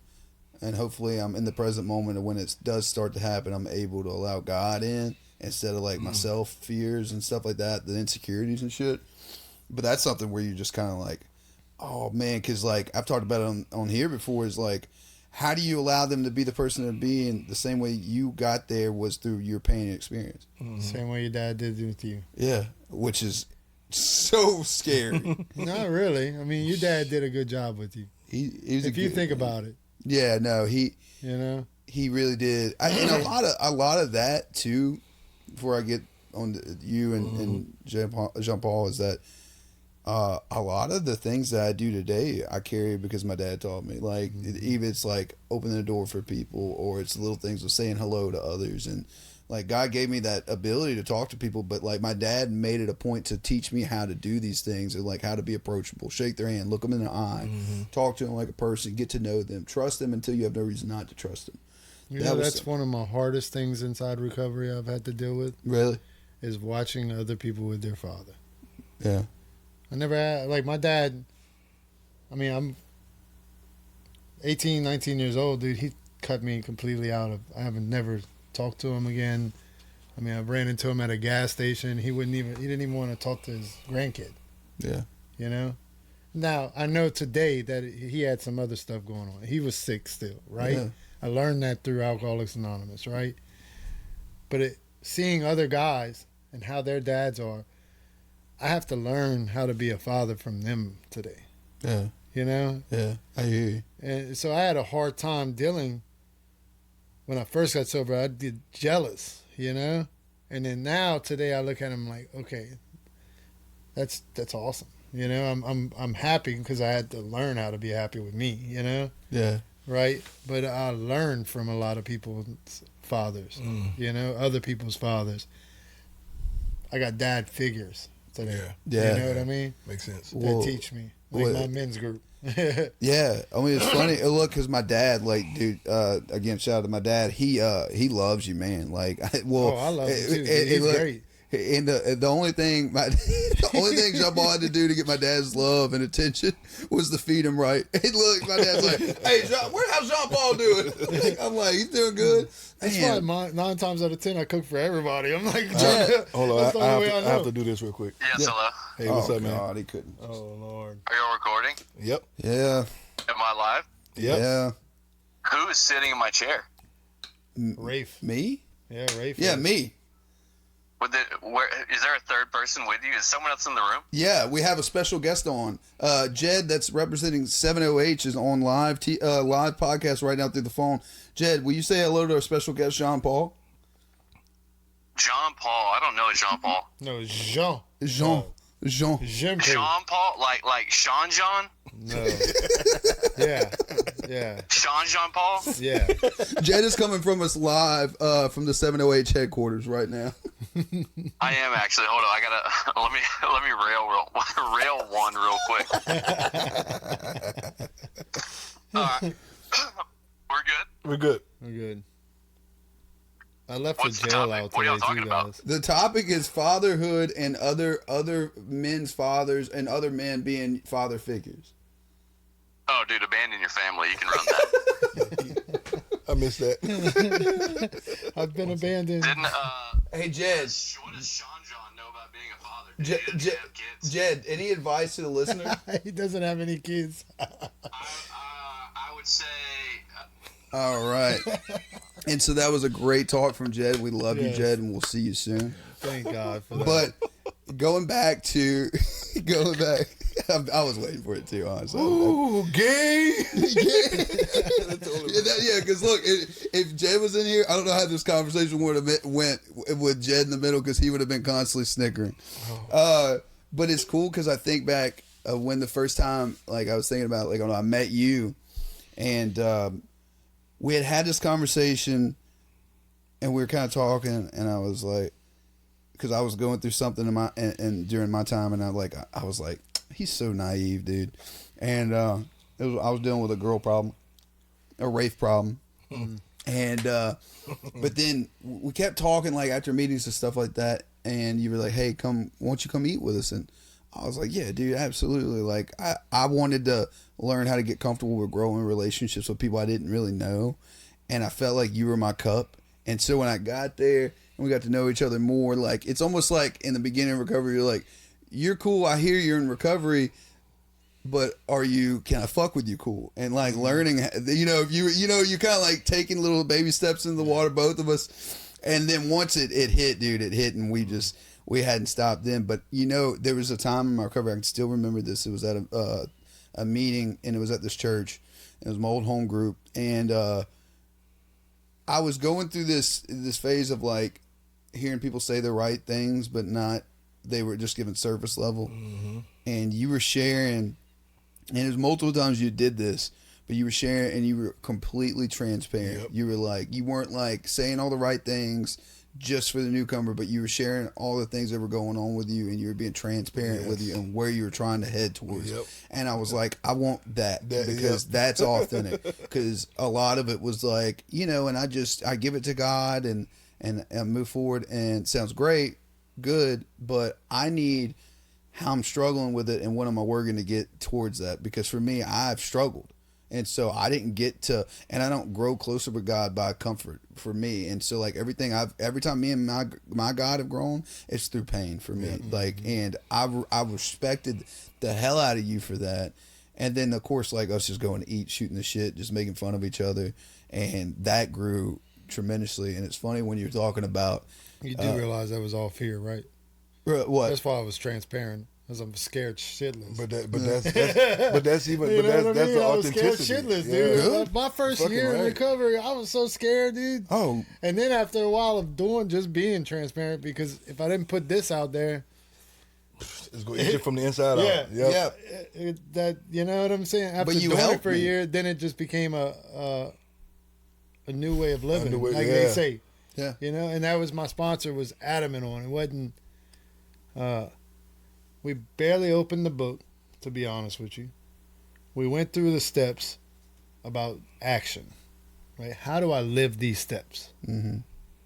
and hopefully I'm in the present moment. And when it does start to happen, I'm able to allow God in instead of like my self fears and stuff like that, the insecurities and shit. But that's something where you just kind of like, oh man, because like I've talked about it on here before, is like, how do you allow them to be the person to be, and the same way you got there was through your pain and experience. Same way your dad did with you. Yeah, which is so scary. Not really. I mean, your dad did a good job with you. He was If you think about it, yeah, no, he really did. And a lot of that too. Before I get on to you and Jean Paul, is that a lot of the things that I do today I carry because my dad taught me. Like even it's like opening the door for people, or it's little things of saying hello to others, and like God gave me that ability to talk to people, but like my dad made it a point to teach me how to do these things, and like how to be approachable, shake their hand, look them in the eye, talk to them like a person, get to know them, trust them until you have no reason not to trust them. you know that's one of my hardest things inside recovery I've had to deal with. Really? Is watching other people with their father. Yeah. I never had, like my dad, I mean, I'm 18, 19 years old, dude. He cut me completely out of, I haven't never talked to him again. I mean, I ran into him at a gas station. He didn't even want to talk to his grandkid. Yeah. You know? Now, I know today that he had some other stuff going on. He was sick still, right? Yeah. I learned that through Alcoholics Anonymous, right? But seeing other guys and how their dads are, I have to learn how to be a father from them today. Yeah. You know? Yeah. I hear you. And so I had a hard time dealing. When I first got sober, I did jealous, you know? And then now today I look at him like, okay, that's awesome. You know, I'm happy because I had to learn how to be happy with me, you know? Yeah. Right? But I learned from a lot of people's fathers, you know, other people's fathers. I got dad figures today. Yeah. You know what I mean? Makes sense. That teach me. Like my men's group. Yeah, I mean it's funny. Look, because my dad, like, dude, again, shout out to my dad. He loves you, man. Like, I love him too. He's great. And the only thing Jean Paul had to do to get my dad's love and attention was to feed him right. And look, my dad's like, "Hey, how's Jean Paul doing?" I'm like, "He's doing good." That's why 9 times out of 10 I cook for everybody. I'm like, Hold on, I have to do this real quick. Yes, hello. Hey, what's up, man? God, he couldn't. oh Lord. Are y'all recording? Yep. Yeah. Am I live? Yep. Yeah. Who is sitting in my chair? Rafe. Me? Yeah, Rafe. Yeah, me. Where is there a third person with you? Is someone else in the room? Yeah, we have a special guest on. Jed, that's representing 70H, is on live podcast right now through the phone. Jed, will you say hello to our special guest, Jean Paul? Jean Paul. I don't know a Jean Paul. No, Jean. Jean. Jean. Jean Paul, like Sean John. No. Yeah. Yeah. Sean Jean Paul? Yeah. Jed is coming from us live from the 708 headquarters right now. I am actually. Hold on, I gotta let me rail one real quick. All right, we're good. We're good. We're good. I left What's the the jail topic? out What are y'all today, talking too, about? guys. The topic is fatherhood and other men's fathers and other men being father figures. Oh, dude, abandon your family. You can run that. I missed that. I've been abandoned. Didn't Hey, Jed. what does Sean John know about being a father? Jed, He doesn't have kids. Jed, any advice to the listener? He doesn't have any kids. I would say. All right. And so that was a great talk from Jed. We love you, Yes. Jed, and we'll see you soon. Thank God for that. But going back, I was waiting for it too, honestly. Ooh, gay. Yeah, because look, if Jed was in here, I don't know how this conversation would have went with Jed in the middle, because he would have been constantly snickering. But it's cool because I think back when the first time, like I was thinking about, like when I met you, and we had this conversation, and we were kind of talking, and I was like, because I was going through something in and during my time, and I was like, he's so naive, dude, and I was dealing with a girl problem, a Rafe problem, and but then we kept talking, like after meetings and stuff like that, and you were like, hey, why don't you come eat with us? And I was like, yeah, dude, absolutely. Like I wanted to learn how to get comfortable with growing relationships with people I didn't really know, and I felt like you were my cup. And so when I got there and we got to know each other more, like it's almost like in the beginning of recovery, you're like, you're cool, I hear you're in recovery, but can I fuck with you cool? And like learning, you kind of like taking little baby steps in the water, both of us. And then once it hit, dude, it hit, and we hadn't stopped then. But there was a time in my recovery, I can still remember this. It was at a meeting, and it was at this church. It was my old home group, and I was going through this phase of like hearing people say the right things, but they were just giving surface level. Mm-hmm. And you were sharing, and it was multiple times you did this, but you were sharing, and you were completely transparent. Yep. You were like, you weren't like saying all the right things just for the newcomer, but you were sharing all the things that were going on with you, and you were being transparent with you and where you were trying to head towards. Yep. And I was like, I want that because that's authentic. Because a lot of it was like, and I give it to God and move forward, and it sounds great, good, but I need how I'm struggling with it and what am I working to get towards that, because for me, I've struggled. And so I didn't get to, and I don't grow closer with God by comfort for me. And so like every time me and my God have grown, it's through pain for me. Mm-hmm. Like, and I respected the hell out of you for that. And then of course, like us just going to eat, shooting the shit, just making fun of each other. And that grew tremendously. And it's funny when you're talking about. You do realize that was all fear, right? What? That's why I was transparent. Because I'm scared shitless. But that's even that's the I was scared authenticity. shitless, Yeah. dude. My first year in recovery, I was so scared, dude. Oh. And then after a while of just being transparent, because if I didn't put this out there, it's going to eat you from the inside out. Yeah. That, you know what I'm saying? After you doing it helped for a me. year, then it just became a new way of living, They say. Yeah. And that was my sponsor was adamant on it. Wasn't we barely opened the book, to be honest with you. We went through the steps about action, right? How do I live these steps? Mm-hmm.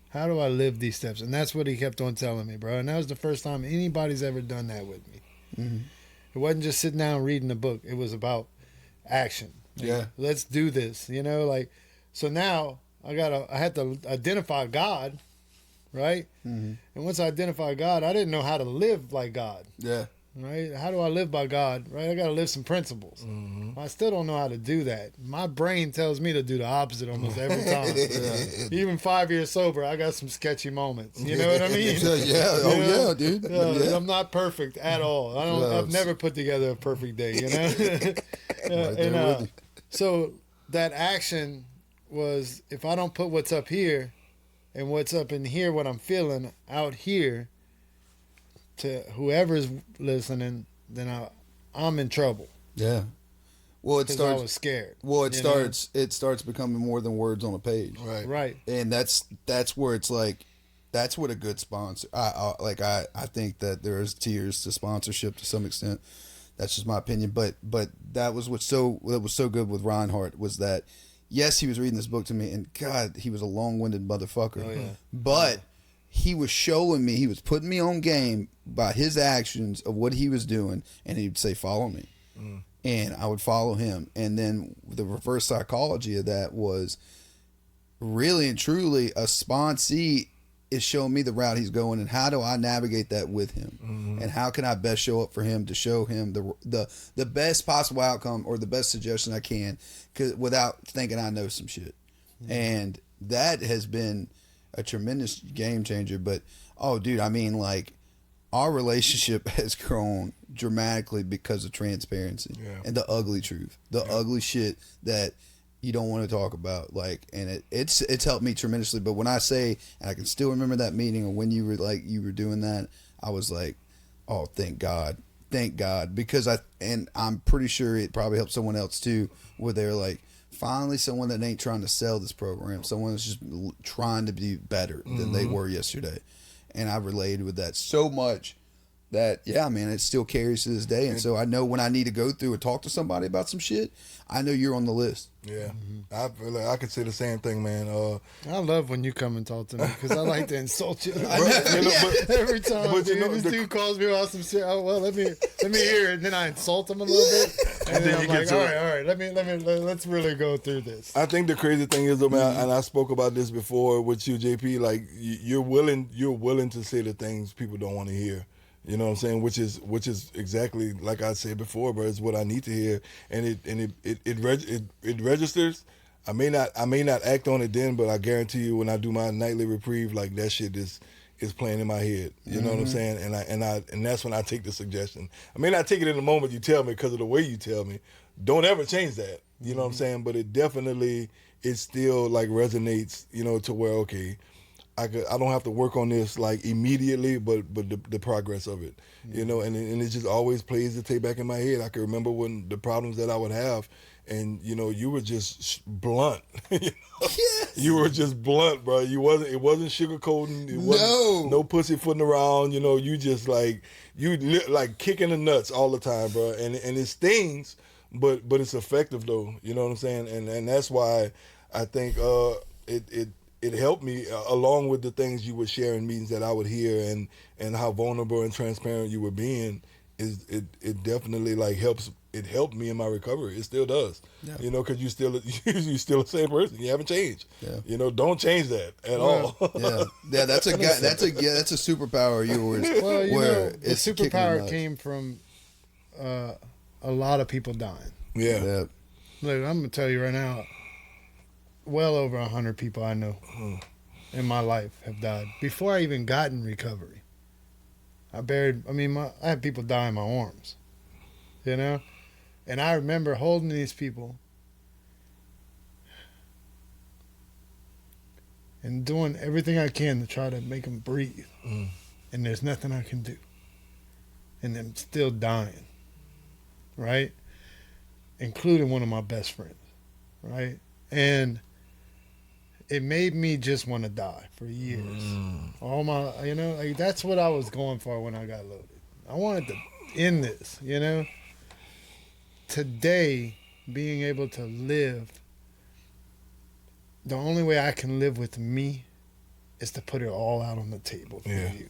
How do I live these steps? And that's what he kept on telling me, bro. And that was the first time anybody's ever done that with me. Mm-hmm. It wasn't just sitting down reading the book. It was about action. Yeah. Let's do this, so now I had to identify God, right? Mm-hmm. And once I identified God, I didn't know how to live like God. Yeah. Right? How do I live by God? Right? I got to live some principles. Mm-hmm. I still don't know how to do that. My brain tells me to do the opposite almost every time. Even 5 years sober, I got some sketcy moments. You know what I mean? Yeah. Oh yeah, dude. I'm not perfect at all. I've never put together a perfect day. So that action was, if I don't put what's up here and what's up in here, what I'm feeling out here, to whoever's listening, then I'm in trouble. Yeah. Well, it because starts. I was scared. Well, it you know? starts. It starts becoming more than words on a page. Right. And that's where it's like, that's what a good sponsor. I think that there is tiers to sponsorship to some extent. That's just my opinion. But that was that was so good with Reinhardt was that, yes, he was reading this book to me, and God, he was a long-winded motherfucker. Oh, yeah. But he was showing me, he was putting me on game by his actions of what he was doing, and he'd say, "Follow me," and I would follow him. And then the reverse psychology of that was really and truly a sponsee is showing me the route he's going, and how do I navigate that with him, and how can I best show up for him to show him the best possible outcome or the best suggestion I can, without thinking I know some shit. And that has been a tremendous game changer. But oh, dude, I mean, like, our relationship has grown dramatically because of transparency and the ugly truth, the ugly shit that you don't want to talk about. Like, and it's helped me tremendously. But when I say, and I can still remember that meeting, or when you were doing that, I was like, oh, thank God, because I'm pretty sure it probably helped someone else too, where they're like, finally someone that ain't trying to sell this program, someone that's just trying to be better than they were yesterday. And I related with that so much that, yeah, man, it still carries to this day. And so I know when I need to go through and talk to somebody about some shit, I know you're on the list. Yeah, I feel like I could say the same thing, man. I love when you come and talk to me because I like to insult you. Every time, but this dude calls me about some shit. Oh, well, let me hear it. And then I insult him a little bit, and then I'm like, all right, let's really go through this. I think the crazy thing is, though, man, and I spoke about this before with you, JP. Like, you're willing to say the things people don't want to hear. You know what I'm saying? Which is exactly like I said before, bro. It's what I need to hear, and it registers. I may not act on it then, but I guarantee you, when I do my nightly reprieve, like, that shit is playing in my head. You know what I'm saying? And that's when I take the suggestion. I may not take it in the moment you tell me because of the way you tell me. Don't ever change that. You know what I'm saying? But it still like resonates. You know, to where, okay, I don't have to work on this like immediately, but the progress of it, you know, and it just always plays the tape back in my head. I can remember when the problems that I would have, and you know, you were just blunt. You know? Yes. You were just blunt, bro. It wasn't sugarcoating. It wasn't no pussyfooting around. You know, you just like like kicking the nuts all the time, bro. And it stings, but it's effective though. You know what I'm saying? And that's why I think it helped me, along with the things you would share in meetings that I would hear, and how vulnerable and transparent you were being. It definitely like helps. It helped me in my recovery. It still does. Yeah. You know, because you still the same person. You haven't changed. Yeah. You know, don't change that at all. Yeah. That's a superpower of yours. Well, you know, the superpower came from a lot of people dying. Yeah. Look, I'm gonna tell you right now. Well over 100 people I know in my life have died before I even got in recovery. I had people die in my arms, you know? And I remember holding these people and doing everything I can to try to make them breathe. And there's nothing I can do. And them still dying, right? Including one of my best friends, right? And it made me just want to die for years. All my, you know, like, that's what I was going for when I got loaded. I wanted to end this, you know. Today, being able to live, the only way I can live with me is to put it all out on the table for you,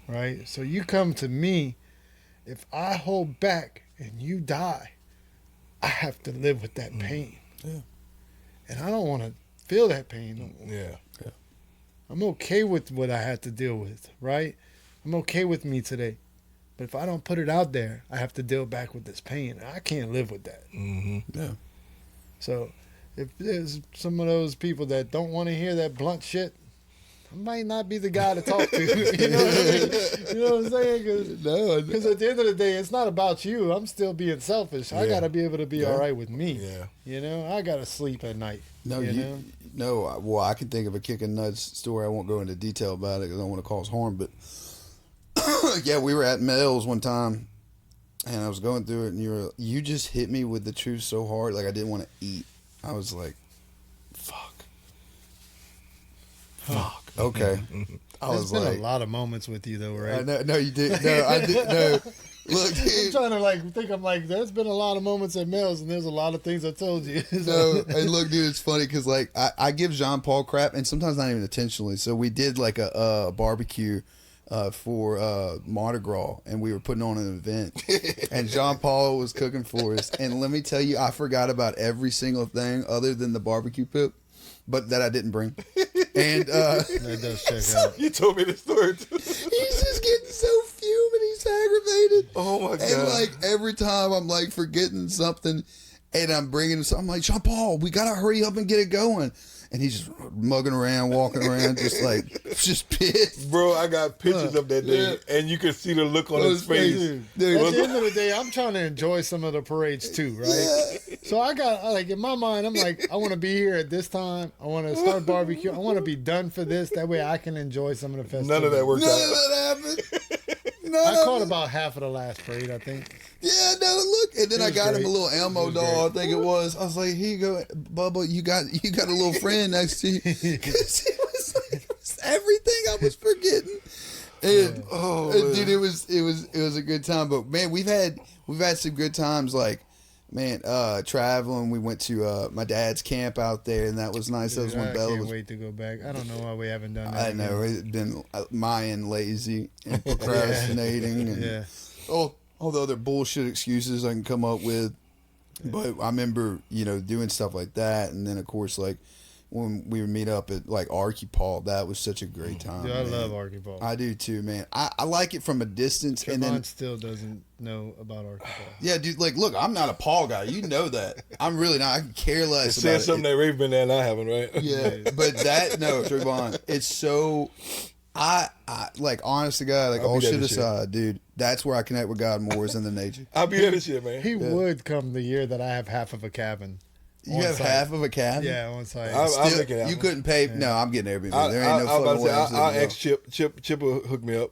right? So you come to me, if I hold back and you die, I have to live with that pain. Yeah. And I don't want to feel that pain no more. Yeah. I'm okay with what I had to deal with, right? I'm okay with me today. But if I don't put it out there, I have to deal back with this pain. I can't live with that. Yeah. So if there's some of those people that don't want to hear that blunt shit, I might not be the guy to talk to. You know what I mean? You know what I'm saying? Because at the end of the day, it's not about you. I'm still being selfish. I got to be able to be all right with me. Yeah. You know, I got to sleep at night. Well, I can think of a kicking nuts story. I won't go into detail about it because I don't want to cause harm. But yeah, we were at Mel's one time, and I was going through it, and you just hit me with the truth so hard, like I didn't want to eat. I was like, fuck. Okay. There's been a lot of moments with you though, right? No, you didn't. No, I didn't. No. Look, I'm trying to think. I'm like, there's been a lot of moments at Mel's, and there's a lot of things I told you. No, and look, dude, it's funny because like I give Jean Paul crap, and sometimes not even intentionally. So we did like a barbecue for Mardi Gras, and we were putting on an event, and Jean Paul was cooking for us. And let me tell you, I forgot about every single thing other than the barbecue pit, but that I didn't bring. And that does check out. You told me the story too. he's just getting so fuming, he's aggravated. Oh my god! And like every time I'm like forgetting something, and I'm bringing something, I'm like, Jean Paul, we gotta hurry up and get it going. And he's just mugging around, walking around, just pissed. Bro, I got pictures of that day, and you could see the look on his face. Dude, at the end of the day, I'm trying to enjoy some of the parades too, right? Yeah. So I got, like, in my mind, I'm like, I want to be here at this time. I want to start barbecue. I want to be done for this. That way I can enjoy some of the festivities. None of that worked out. None of that happened. I caught about half of the last parade, I think. Yeah, no, look. And then I got him a little Elmo doll, I think it was. I was like, here you go, Bubba, you got a little friend next to you. Because it was everything I was forgetting. And, dude, it was a good time. But man, we've had some good times, like, man, traveling. We went to my dad's camp out there, and that was nice. That was when Bella was. I can't wait to go back. I don't know why we haven't done that. I know it's been Mayan lazy and procrastinating, and all the other bullshit excuses I can come up with. But I remember, doing stuff like that, and then of course, like when we would meet up at like Archipald, that was such a great time. Dude, I love Archipald. I do too, man. I like it from a distance. Trevon and then still doesn't know about Archipald. Yeah, dude. Like, look, I'm not a Paul guy. You know that. I'm really not. I can care less. Saying something that Ray's been there and I haven't, right? Yeah, but Trevon, it's so. I like, honest to God, like, all shit aside, dude, that's where I connect with God more is in the nature. I'll be there this year, man. He would come the year that I have half of a cabin. You have half of a cabin? Yeah, on site. I'll make it happen. You couldn't pay. Yeah. No, I'm getting Airbnb. There ain't no fucking way. I'll ask Chip will hook me up.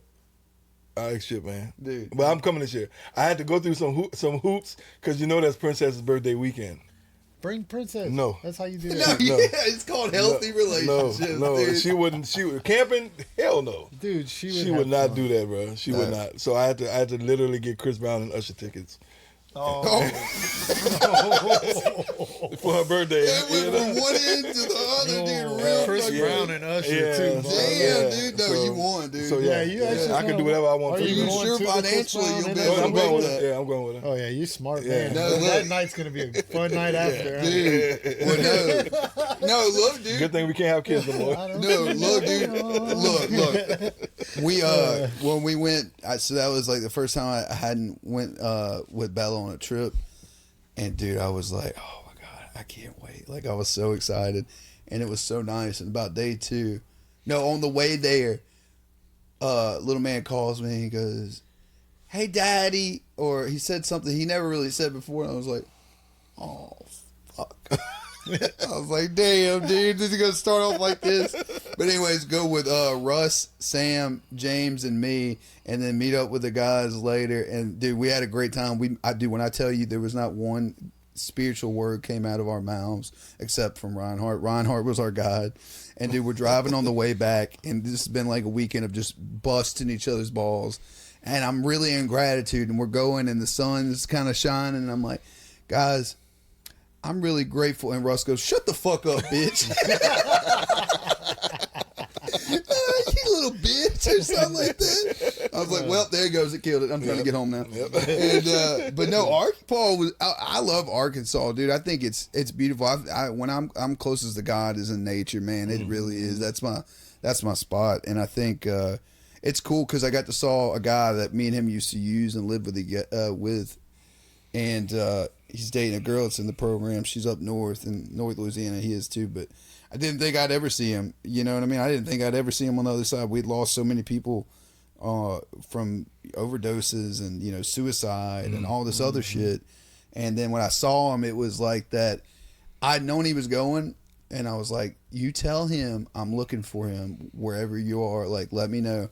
I'll ask Chip, man. Dude. But I'm coming this year. I had to go through some hoops because that's Princess's birthday weekend. Bring Princess. No. That's how you do No, that. yeah, it's called healthy relationships. No, dude. she wouldn't. Camping? Hell no. Dude, she would not do that, bro. She would not. So I had to literally get Chris Brown and Usher tickets. Oh. For her birthday. It went from one end to the other, dude. Real Chris Brown and Usher too. Damn, dude. No, you won, dude. So I can do whatever I want. Are you sure financially you'll be I'm able to going make with that? it. Yeah, I'm going with it. Oh yeah, you smart man. No, that night's gonna be a fun night after. Dude. Well, no, look, dude. Good thing we can't have kids no more. No, look, dude. Look. We when we went, so that was like the first time I hadn't went with Bella on a trip, and dude, I was like, oh my god, I can't wait. Like, I was so excited, and it was so nice. And about day 2, on the way there, little man calls me. He goes, "Hey, Daddy," or he said something he never really said before, and I was like, oh fuck. I was like, damn, dude, this is gonna start off like this. But anyways, go with Russ, Sam, James, and me, and then meet up with the guys later. And dude, we had a great time. When I tell you, there was not one spiritual word came out of our mouths except from Reinhardt. Reinhardt was our guide. And dude, we're driving on the way back, and this has been like a weekend of just busting each other's balls. And I'm really in gratitude, and we're going, and the sun's kind of shining, and I'm like, guys, I'm really grateful. And Russ goes, "Shut the fuck up, bitch." You little bitch, or something like that. I was like, well, there he goes. It killed it. I'm trying to get home now. Yep. And but no, Arkansas was. I love Arkansas, dude. I think it's beautiful. When I'm closest to God is in nature, man. It really is. That's my spot. And I think it's cool because I got to saw a guy that me and him used to use and live with, and he's dating a girl that's in the program. She's up north in North Louisiana. He is too, but I didn't think I'd ever see him. You know what I mean? I didn't think I'd ever see him on the other side. We'd lost so many people from overdoses and, suicide and all this other shit. And then when I saw him, it was like that. I'd known he was going, and I was like, you tell him I'm looking for him wherever you are. Like, let me know.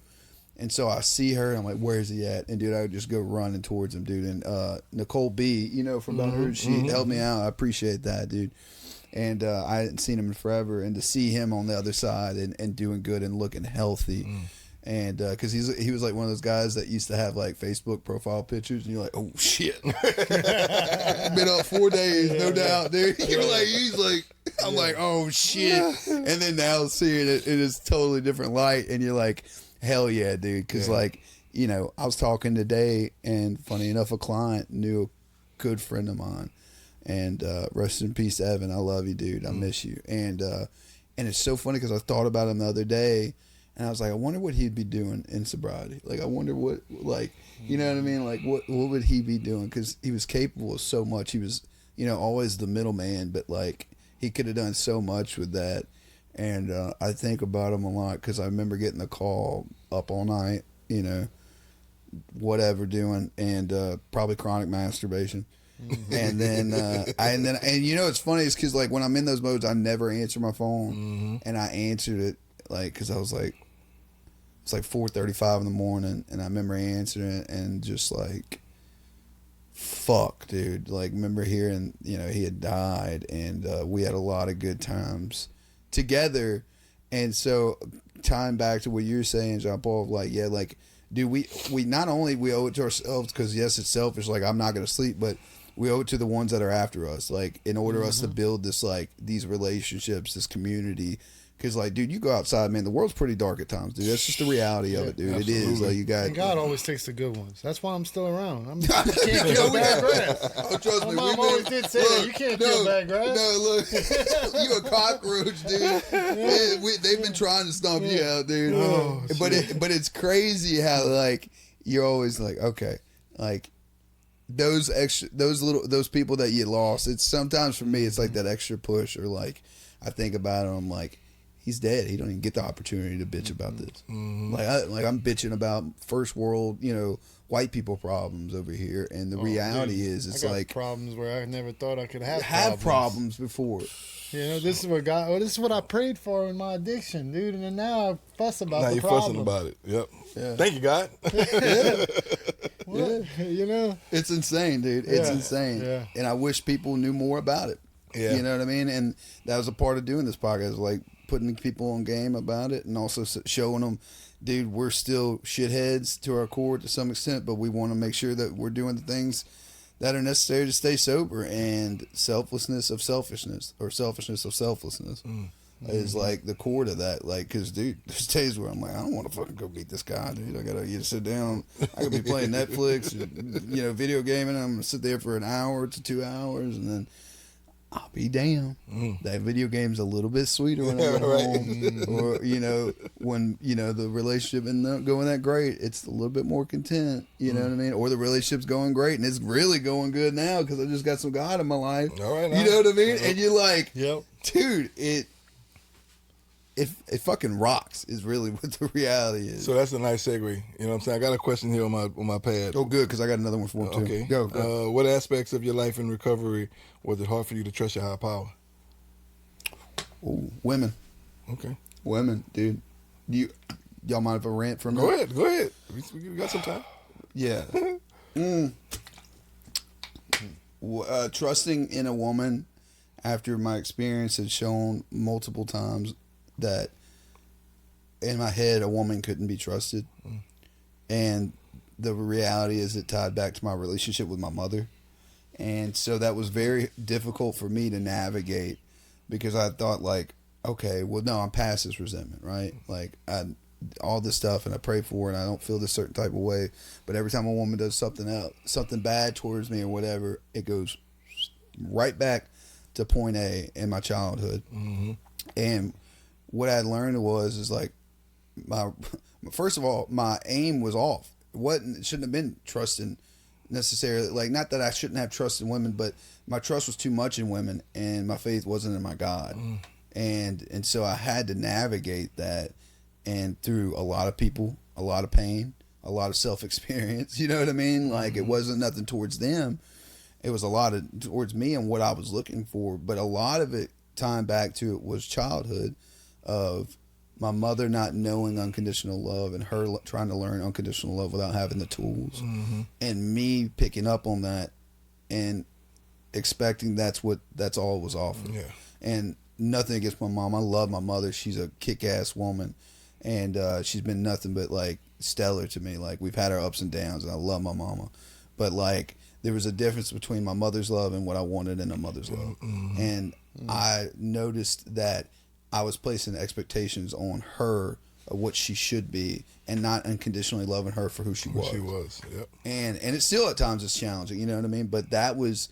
And so I see her, and I'm like, where's he at? And, dude, I would just go running towards him, dude. And Nicole B, from Baton Rouge, she helped me out. I appreciate that, dude. And I hadn't seen him in forever. And to see him on the other side and doing good and looking healthy. And because he was like one of those guys that used to have like Facebook profile pictures, and you're like, oh shit, been up 4 days, no doubt, dude. You're like, he's like, I'm like, oh shit, and then now seeing it in this totally different light, and you're like, hell yeah, dude, because like, I was talking today, and funny enough, a client knew a good friend of mine, and rest in peace, Evan. I love you, dude. I miss you, and it's so funny because I thought about him the other day. And I was like, I wonder what he'd be doing in sobriety. Like, I wonder what, like, you know what I mean? Like, what would he be doing? Because he was capable of so much. He was, always the middleman, but, like, he could have done so much with that. And I think about him a lot because I remember getting the call up all night, whatever doing, and probably chronic masturbation. And then, it's funny is because, like, when I'm in those modes, I never answer my phone. And I answered it, like, because I was like, it's like 4:35 in the morning, and I remember answering it and just like, fuck, dude. Like, remember hearing, he had died, and we had a lot of good times together. And so, tying back to what you're saying, John Paul, like, yeah, like, dude, we not only we owe it to ourselves because yes, it's selfish. Like, I'm not gonna sleep, but we owe it to the ones that are after us. Like, in order us to build this, like, these relationships, this community. Because, like, dude, you go outside, man, the world's pretty dark at times, dude. That's just the reality of it, dude. Absolutely. It is. Like, you got. And God always takes the good ones. That's why I'm still around. I can't kill bad grass. Oh, trust me. My mom always did say that. You can't kill bad grass. No, look. You a cockroach, dude. Man, they've been trying to stomp you out, dude. Oh, but it's crazy how, like, you're always like, okay, like, those people that you lost, it's sometimes for me, it's like that extra push, or like, I think about it, I'm like, he's dead. He don't even get the opportunity to bitch about this. Like I'm bitching about first world, white people problems over here, and the reality is, it's like problems where I never thought I could have problems before. This is what God. Well, this is what I prayed for in my addiction, dude. And then now I fuss about now the you're problem. fussing about it. Yep. Yeah. Thank you, God. It's insane, dude. It's insane. Yeah. And I wish people knew more about it. Yeah. You know what I mean? And that was a part of doing this podcast, like putting people on game about it, and also showing them, dude, we're still shitheads to our core to some extent, but we want to make sure that we're doing the things that are necessary to stay sober. And selflessness of selfishness, or selfishness of selflessness, is like the core to that. Like, because, dude, there's days where I'm like, I don't want to fucking go beat this guy, dude. I gotta sit down. I could be playing Netflix, or, video gaming. And I'm gonna sit there for an hour to 2 hours, and then I'll be damned. That video game's a little bit sweeter when I'm home. Or, when, the relationship isn't going that great, it's a little bit more content. You know what I mean? Or the relationship's going great, and it's really going good now because I just got some God in my life. All right, you know what I mean? Yep. And you're like, yep, dude, it fucking rocks is really what the reality is. So that's a nice segue. You know what I'm saying? I got a question here on my pad. Oh, good, because I got another one for him, too. Okay. Go. What aspects of your life in recovery was it hard for you to trust your higher power? Ooh, women. Okay. Women, dude. Y'all mind if I rant for a minute? Go ahead. We got some time. Yeah. Trusting in a woman after my experience had shown multiple times that in my head a woman couldn't be trusted. And the reality is it tied back to my relationship with my mother. And so that was very difficult for me to navigate, because I thought, like, okay, well, no, I'm past this resentment, right? Like, all this stuff, and I pray for it, and I don't feel this certain type of way. But every time a woman does something bad towards me or whatever, it goes right back to point A in my childhood. And what I learned is like, first of all, my aim was off. It shouldn't have been trusting necessarily. Like, not that I shouldn't have trust in women, but my trust was too much in women, and my faith wasn't in my God. And so I had to navigate that, and through a lot of people, a lot of pain, a lot of self-experience. You know what I mean? Like, it wasn't nothing towards them. It was a lot of towards me and what I was looking for. But a lot of it, tying back to it, was childhood of my mother not knowing unconditional love and her trying to learn unconditional love without having the tools, and me picking up on that and expecting that's all it was offered. Yeah. And nothing against my mom. I love my mother. She's a kick-ass woman, and she's been nothing but like stellar to me. Like, we've had our ups and downs, and I love my mama, but like there was a difference between my mother's love and what I wanted in a mother's love. And I noticed that I was placing expectations on her of what she should be, and not unconditionally loving her for who she was. She was, yep. And it still at times is challenging, you know what I mean? But that was,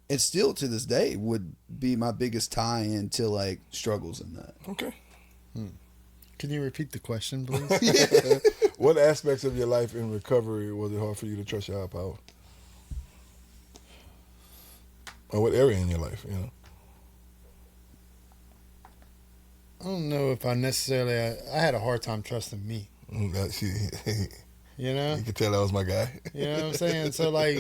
it still to this day would be my biggest tie-in to like struggles in that. Okay. Can you repeat the question, please? What aspects of your life in recovery was it hard for you to trust your higher power? Or what area in your life, you know? I don't know if I necessarily. I had a hard time trusting me. You know. You can tell that was my guy. You know what I'm saying? So like,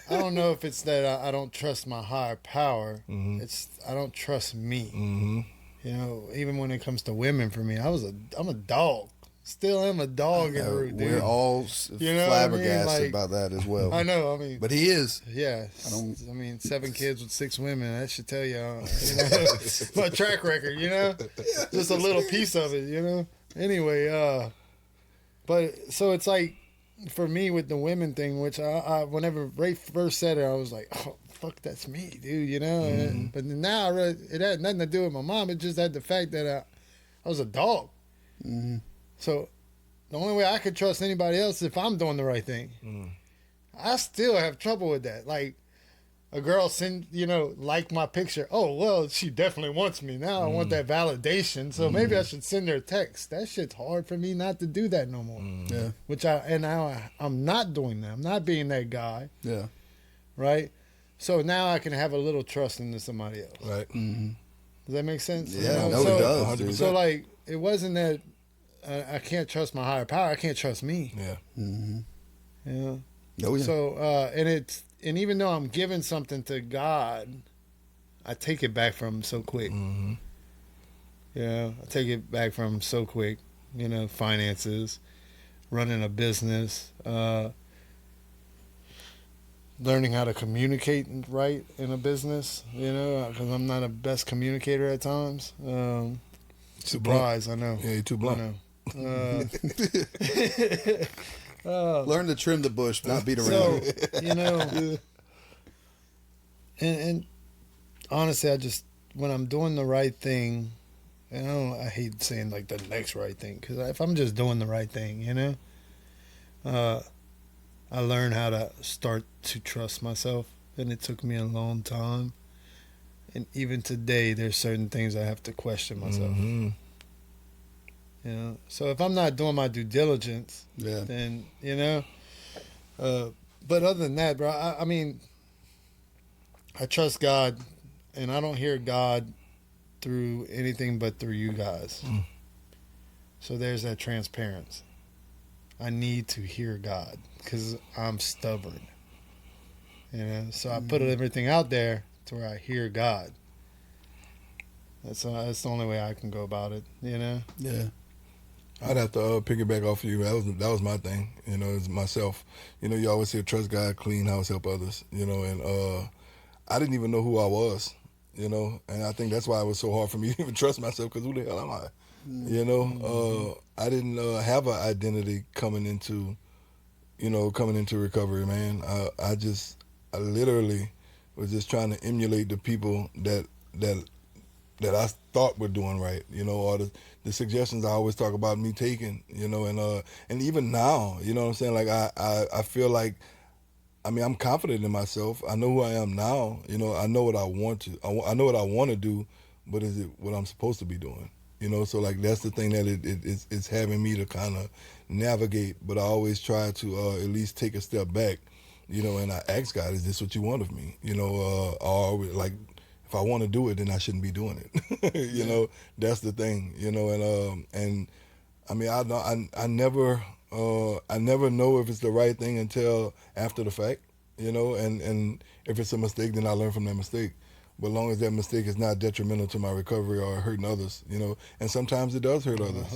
I don't know if it's that I don't trust my higher power. It's I don't trust me. You know, even when it comes to women, for me, I'm a dog. Still am a dog in root, dude. We're all You know what I mean? flabbergasted Like, about that as well. I know. I mean, But he is. yeah. I mean, 7 kids with 6 women. That should tell you, you know, my track record. You know, just a little piece of it. You know. Anyway, but so it's like for me with the women thing, which I whenever Ray first said it, I was like, oh fuck, that's me, dude. You know. But now I really, it had nothing to do with my mom. It just had the fact that I was a dog. So the only way I could trust anybody else is if I'm doing the right thing. I still have trouble with that. Like a girl like my picture. Oh, well, she definitely wants me. Now I want that validation. So maybe I should send her a text. That shit's hard for me not to do that no more. Yeah. Which I'm not doing that. I'm not being that guy. Yeah. Right? So now I can have a little trust into somebody else. Right. Does that make sense? Yeah, You know? no, So- it does. Dude. So like, it wasn't that I can't trust my higher power. I can't trust me. Yeah. You know? Oh, yeah. So and even though I'm giving something to God, I take it back from him so quick. You know, I take it back from him so quick. You know, finances, running a business, learning how to communicate right in a business. You know, because I'm not a best communicator at times. Surprise, I know. Yeah, you're too I blunt. know. Learn to trim the bush, not beat around So, it. you know, and honestly, I just, when I'm doing the right thing, and I hate saying like the next right thing, because if I'm just doing the right thing, you know, I learned how to start to trust myself, and it took me a long time. And even today, there's certain things I have to question myself. You know, so if I'm not doing my due diligence, Yeah. then you know. But other than that, bro, I mean, I trust God, and I don't hear God through anything but through you guys. So there's that transparency. I need to hear God because I'm stubborn. You know, so I put everything out there to where I hear God. That's the only way I can go about it. You know. Yeah. I'd have to piggyback off of you. That was my thing. You know, it's myself. You know, you always hear trust God, clean house, help others. You know, and I didn't even know who I was. You know, and I think that's why it was so hard for me to even trust myself, because who the hell am I? You know, I didn't have an identity coming into recovery, man. I literally was just trying to emulate the people that I thought were doing right, you know, or the suggestions I always talk about me taking, you know, and even now, you know what I'm saying? Like I feel like, I mean, I'm confident in myself. I know who I am now. You know, I know what I want to. I know what I want to do, but is it what I'm supposed to be doing? You know, so like that's the thing that it's having me to kind of navigate. But I always try to at least take a step back, you know, and I ask God, is this what you want of me? You know, or like, if I want to do it, then I shouldn't be doing it. You know, that's the thing. You know, and I mean, I never know if it's the right thing until after the fact. You know, and if it's a mistake, then I learn from that mistake. but long as that mistake is not detrimental to my recovery or hurting others, and sometimes it does hurt others,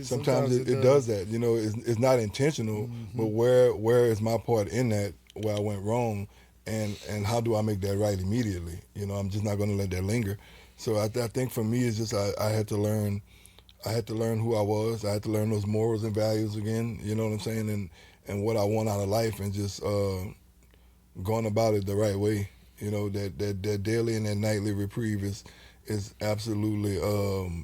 sometimes it does that, it's not intentional, but where is my part in that, where I went wrong, and how do I make that right immediately? I'm just not going to let that linger. So I think for me, it's just I had to learn who I was. I had to learn those morals and values again, you know what I'm saying, and what I want out of life, and just going about it the right way. That daily and that nightly reprieve is absolutely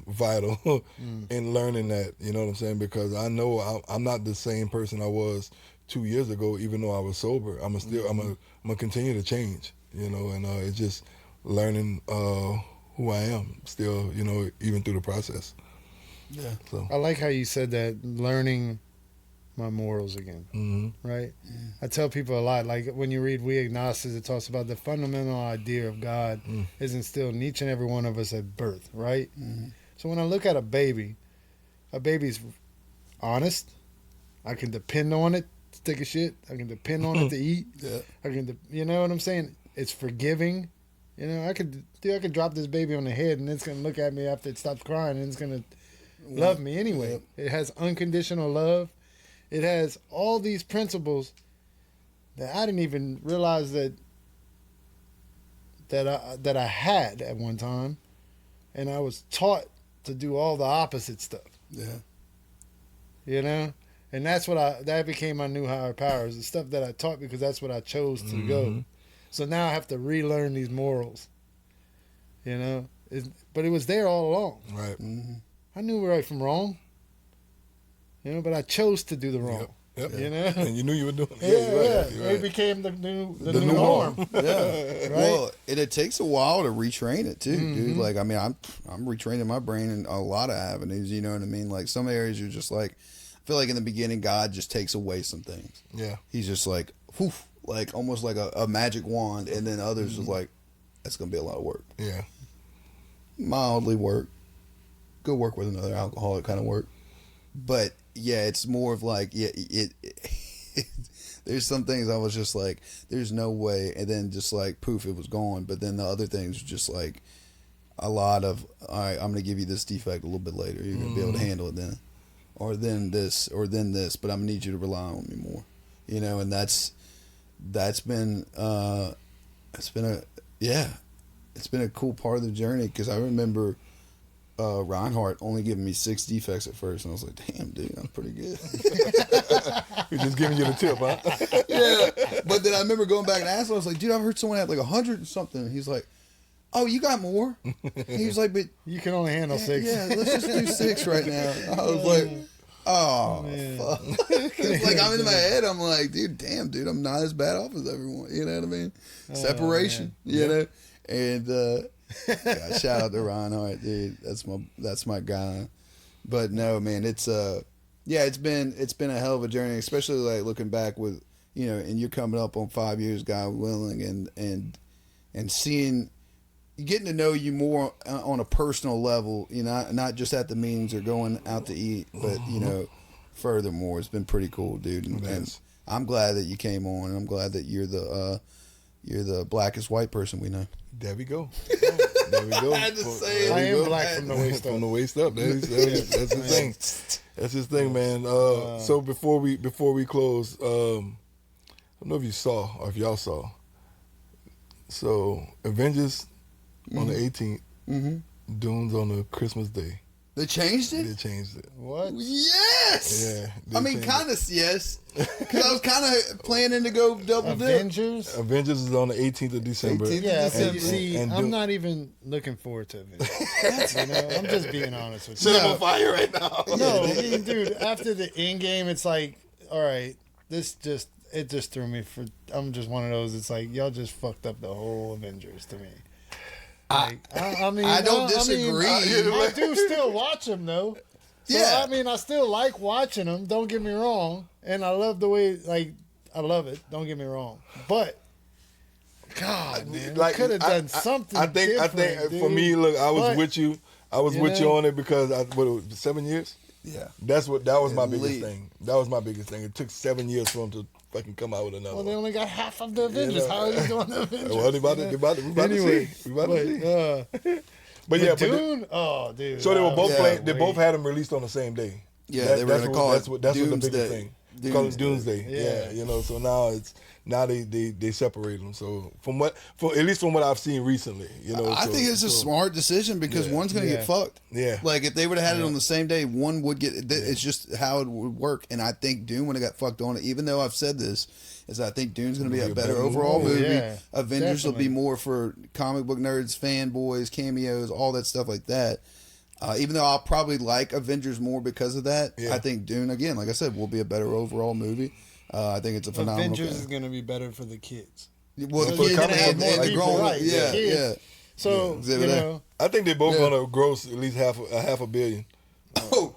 vital in learning that, you know what I'm saying, because I know I'm not the same person I was 2 years ago, even though I was sober. I'm gonna continue to change, and it's just learning who I am still, even through the process. Yeah. So I like how you said that, learning my morals again, right? I tell people a lot, like when you read We Agnostics, it talks about the fundamental idea of God is instilled in each and every one of us at birth, right? So when I look at a baby's honest. I can depend on it to take a shit. I can depend on it to eat. Yeah. You know what I'm saying? It's forgiving. I could drop this baby on the head and it's gonna look at me after it stops crying and it's gonna love me anyway. It has unconditional love. It has all these principles that I didn't even realize that I had at one time, and I was taught to do all the opposite stuff. Yeah. And that's that became my new higher powers, the stuff that I taught because that's what I chose to go. So now I have to relearn these morals. But it was there all along. right. I knew right from wrong. But I chose to do the wrong. Yep. And you knew you were doing it. Yeah. You're right. It became the new new norm. Yeah. Right? Well, it takes a while to retrain it too, dude. Like, I mean, I'm retraining my brain in a lot of avenues. You know what I mean? Like some areas you're just like, I feel like in the beginning God just takes away some things. Yeah. He's just like, whew, like almost like a magic wand, and then others is like, that's gonna be a lot of work. Yeah. Mildly work. Go work with another alcoholic kind of work. But yeah, it's more of like, there's some things I was just like, there's no way, and then just like poof, it was gone. But then the other things were just like a lot of, all right, I'm gonna give you this defect a little bit later. You're gonna be able to handle it then, or then this, but I'm gonna need you to rely on me more. And that's been it's been a cool part of the journey, because I remember Reinhardt only giving me 6 defects at first, and I was like, damn, dude, I'm pretty good. He's just giving you the tip, huh? Yeah. But then I remember going back and asking, I was like, dude, I've heard someone had like 100 and something. And he's like, oh, you got more? He was like, but You can only handle 6. yeah, let's just do 6 right now. I was like, oh, fuck. 'Cause, like, I'm in my head, I'm like, dude, I'm not as bad off as everyone. You know what I mean? Separation, you know? And yeah, shout out to Reinhardt, dude. That's my guy. But no, man, it's it's been a hell of a journey, especially like looking back with, and you're coming up on 5 years, God willing, and seeing, getting to know you more on a personal level, not just at the meetings or going out to eat, but furthermore, it's been pretty cool, dude. And I'm glad that you came on, and I'm glad that you're the blackest white person we know. There we go. There we go. I had to say it. I am black from the waist up. From the waist up. That's his thing. That's his thing, man. So before we close, I don't know if you saw or if y'all saw. So Avengers on the 18th, Dunes on the Christmas Day. They changed it? They changed it. What? Yes! Yeah. I mean, kind of, yes. Because I was kind of planning to go double dip. Avengers? Avengers is on the 18th of December. 18th. Yeah, And- see, and I'm do- not even looking forward to Avengers. I'm just being honest with you. Set him on fire right now. No, I mean, dude, after the end game, it's like, all right, it just threw me for. I'm just one of those. It's like y'all just fucked up the whole Avengers to me. Like, I mean, I don't disagree. I do still watch them though. So, Yeah. I mean, I still like watching them. Don't get me wrong, and I love the way, like, I love it. Don't get me wrong, but God, man, Like, could have done something. I think different, for me, look, I was But, with you. I was you with you know? on it because that was 7 years. Yeah. That was my At biggest least. thing. That was my biggest thing. It took 7 years for him fucking come out with another Well, they one. only got half of the Avengers. How are they doing the Avengers? Well, we about Anyway, to see. We about to see. but But yeah, Dune. Oh, dude. so they were both Yeah, playing. They both had them released on the same day. Yeah, they were going to call it that's what the biggest Doomsday. thing. They call it Doomsday. Yeah. Yeah, so now they separate them. So at least from what I've seen recently, I think it's a smart decision because one's going to get fucked. Yeah. Like if they would have had it on the same day, one would get. It's just how it would work. And I think Dune would have got fucked on it. Even though I've said this, is I think Dune's going to be a better overall movie. Yeah, Avengers will definitely. be more for comic book nerds, fanboys, cameos, all that stuff like that. Even though I'll probably like Avengers more because of that, I think Dune, again, like I said, will be a better overall movie. I think it's a phenomenal Avengers film. is going to be better for the kids. Well, the For the kids comic and, book, and like, the grown right, yeah, kids. yeah. So, Exhibit you A. know, I think they're both gonna gross at least half a billion. Oh,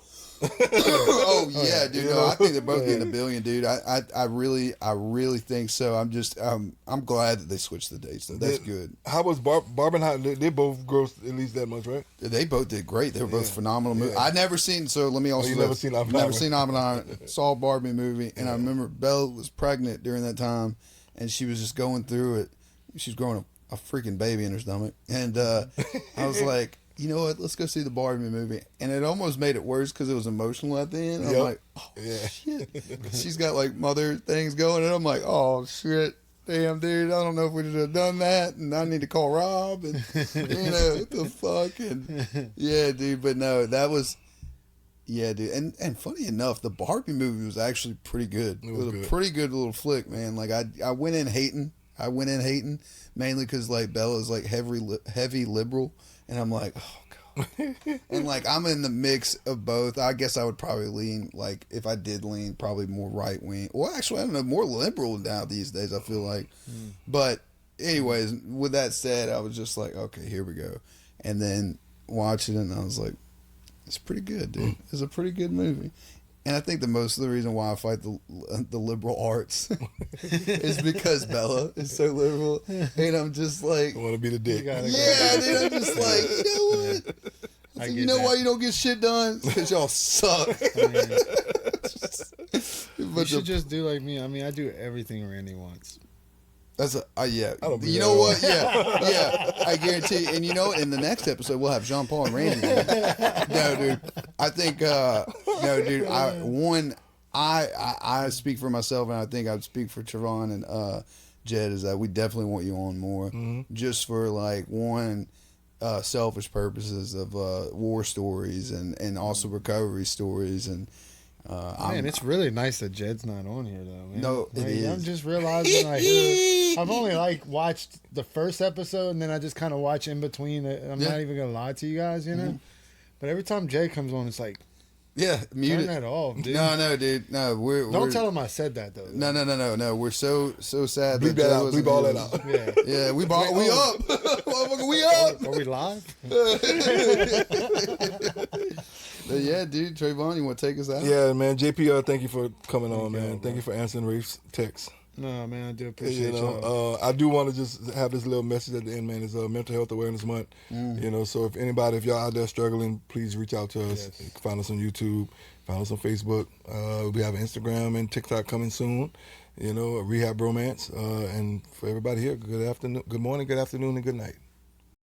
oh yeah, dude. No, I think they're both getting $1 billion, dude. I really think so. I'm glad that they switched the dates though. That's good. How was Barbenheimer? They both grossed at least that much, right? They both did great. They were both phenomenal movies. I'd never seen. So let me also. you never seen Oppenheimer? Never seen Oppenheimer. Saw a Barbie movie, and I remember Belle was pregnant during that time, and she was just going through it. She was growing a freaking baby in her stomach, and I was like, you know what? Let's go see the Barbie movie, and it almost made it worse because it was emotional at the end. I'm Yep. like, oh shit, she's got like mother things going, and I'm like, oh shit. Damn, dude, I don't know if we should have done that, and I need to call Rob, and, what the fuck, and, yeah, dude, but no, that was, yeah, dude, and funny enough, the Barbie movie was actually pretty good. It was good. a pretty good little flick, man, like, I went in hating, mainly because, like, Bella's, like, heavy liberal, and I'm like, oh, and like I'm in the mix of both. I guess I would probably lean, like if I did lean, probably more right wing. Well, actually, I don't know, more liberal now these days. I feel like, but anyways, with that said, I was just like, okay, here we go, and then watching it, and I was like, it's pretty good, dude. It's a pretty good movie. And I think the most of the reason why I fight the liberal arts is because Bella is so liberal, and I'm just like, I want to be the dick. yeah, dude. I'm just like, you know what? I You get know that. why you don't get shit done? Because y'all suck. You But should just do like me. I mean, I do everything Randy wants. that's yeah. I don't believe You that know at what? Yeah. I guarantee. And you know, in the next episode, we'll have Jean Paul and Randy. No, dude. I think. No, dude. I speak for myself, and I think I'd speak for Trevon and Jed. Is that we definitely want you on more, just for like one. Selfish purposes of war stories and also recovery stories and Man, it's really nice that Jed's not on here though. Man. No, it Like, is. I'm just realizing I've only like watched the first episode and then I just kind of watch in between. I'm Yeah. not even gonna lie to you guys, you know. But every time Jed comes on, it's like yeah, mute turn it. that off, dude. No, dude, no. Don't tell him I said that though. No. We're so sad. Bleep that Jed out. wasn't Bleep all here. that out. Yeah. Yeah, we up, motherfucker, we up. Are we live? But yeah, dude, Trayvon, you want to take us out? Yeah, man. JP, thank you for coming on, man. Thank you for answering Rafe's text. No, man, I do appreciate y'all. I do want to just have this little message at the end, man. It's Mental Health Awareness Month. So if y'all out there struggling, please reach out to us. Yes. You can find us on YouTube, find us on Facebook. We have Instagram and TikTok coming soon. Rehab Bromance. And for everybody here, good afternoon, good morning, good afternoon, and good night.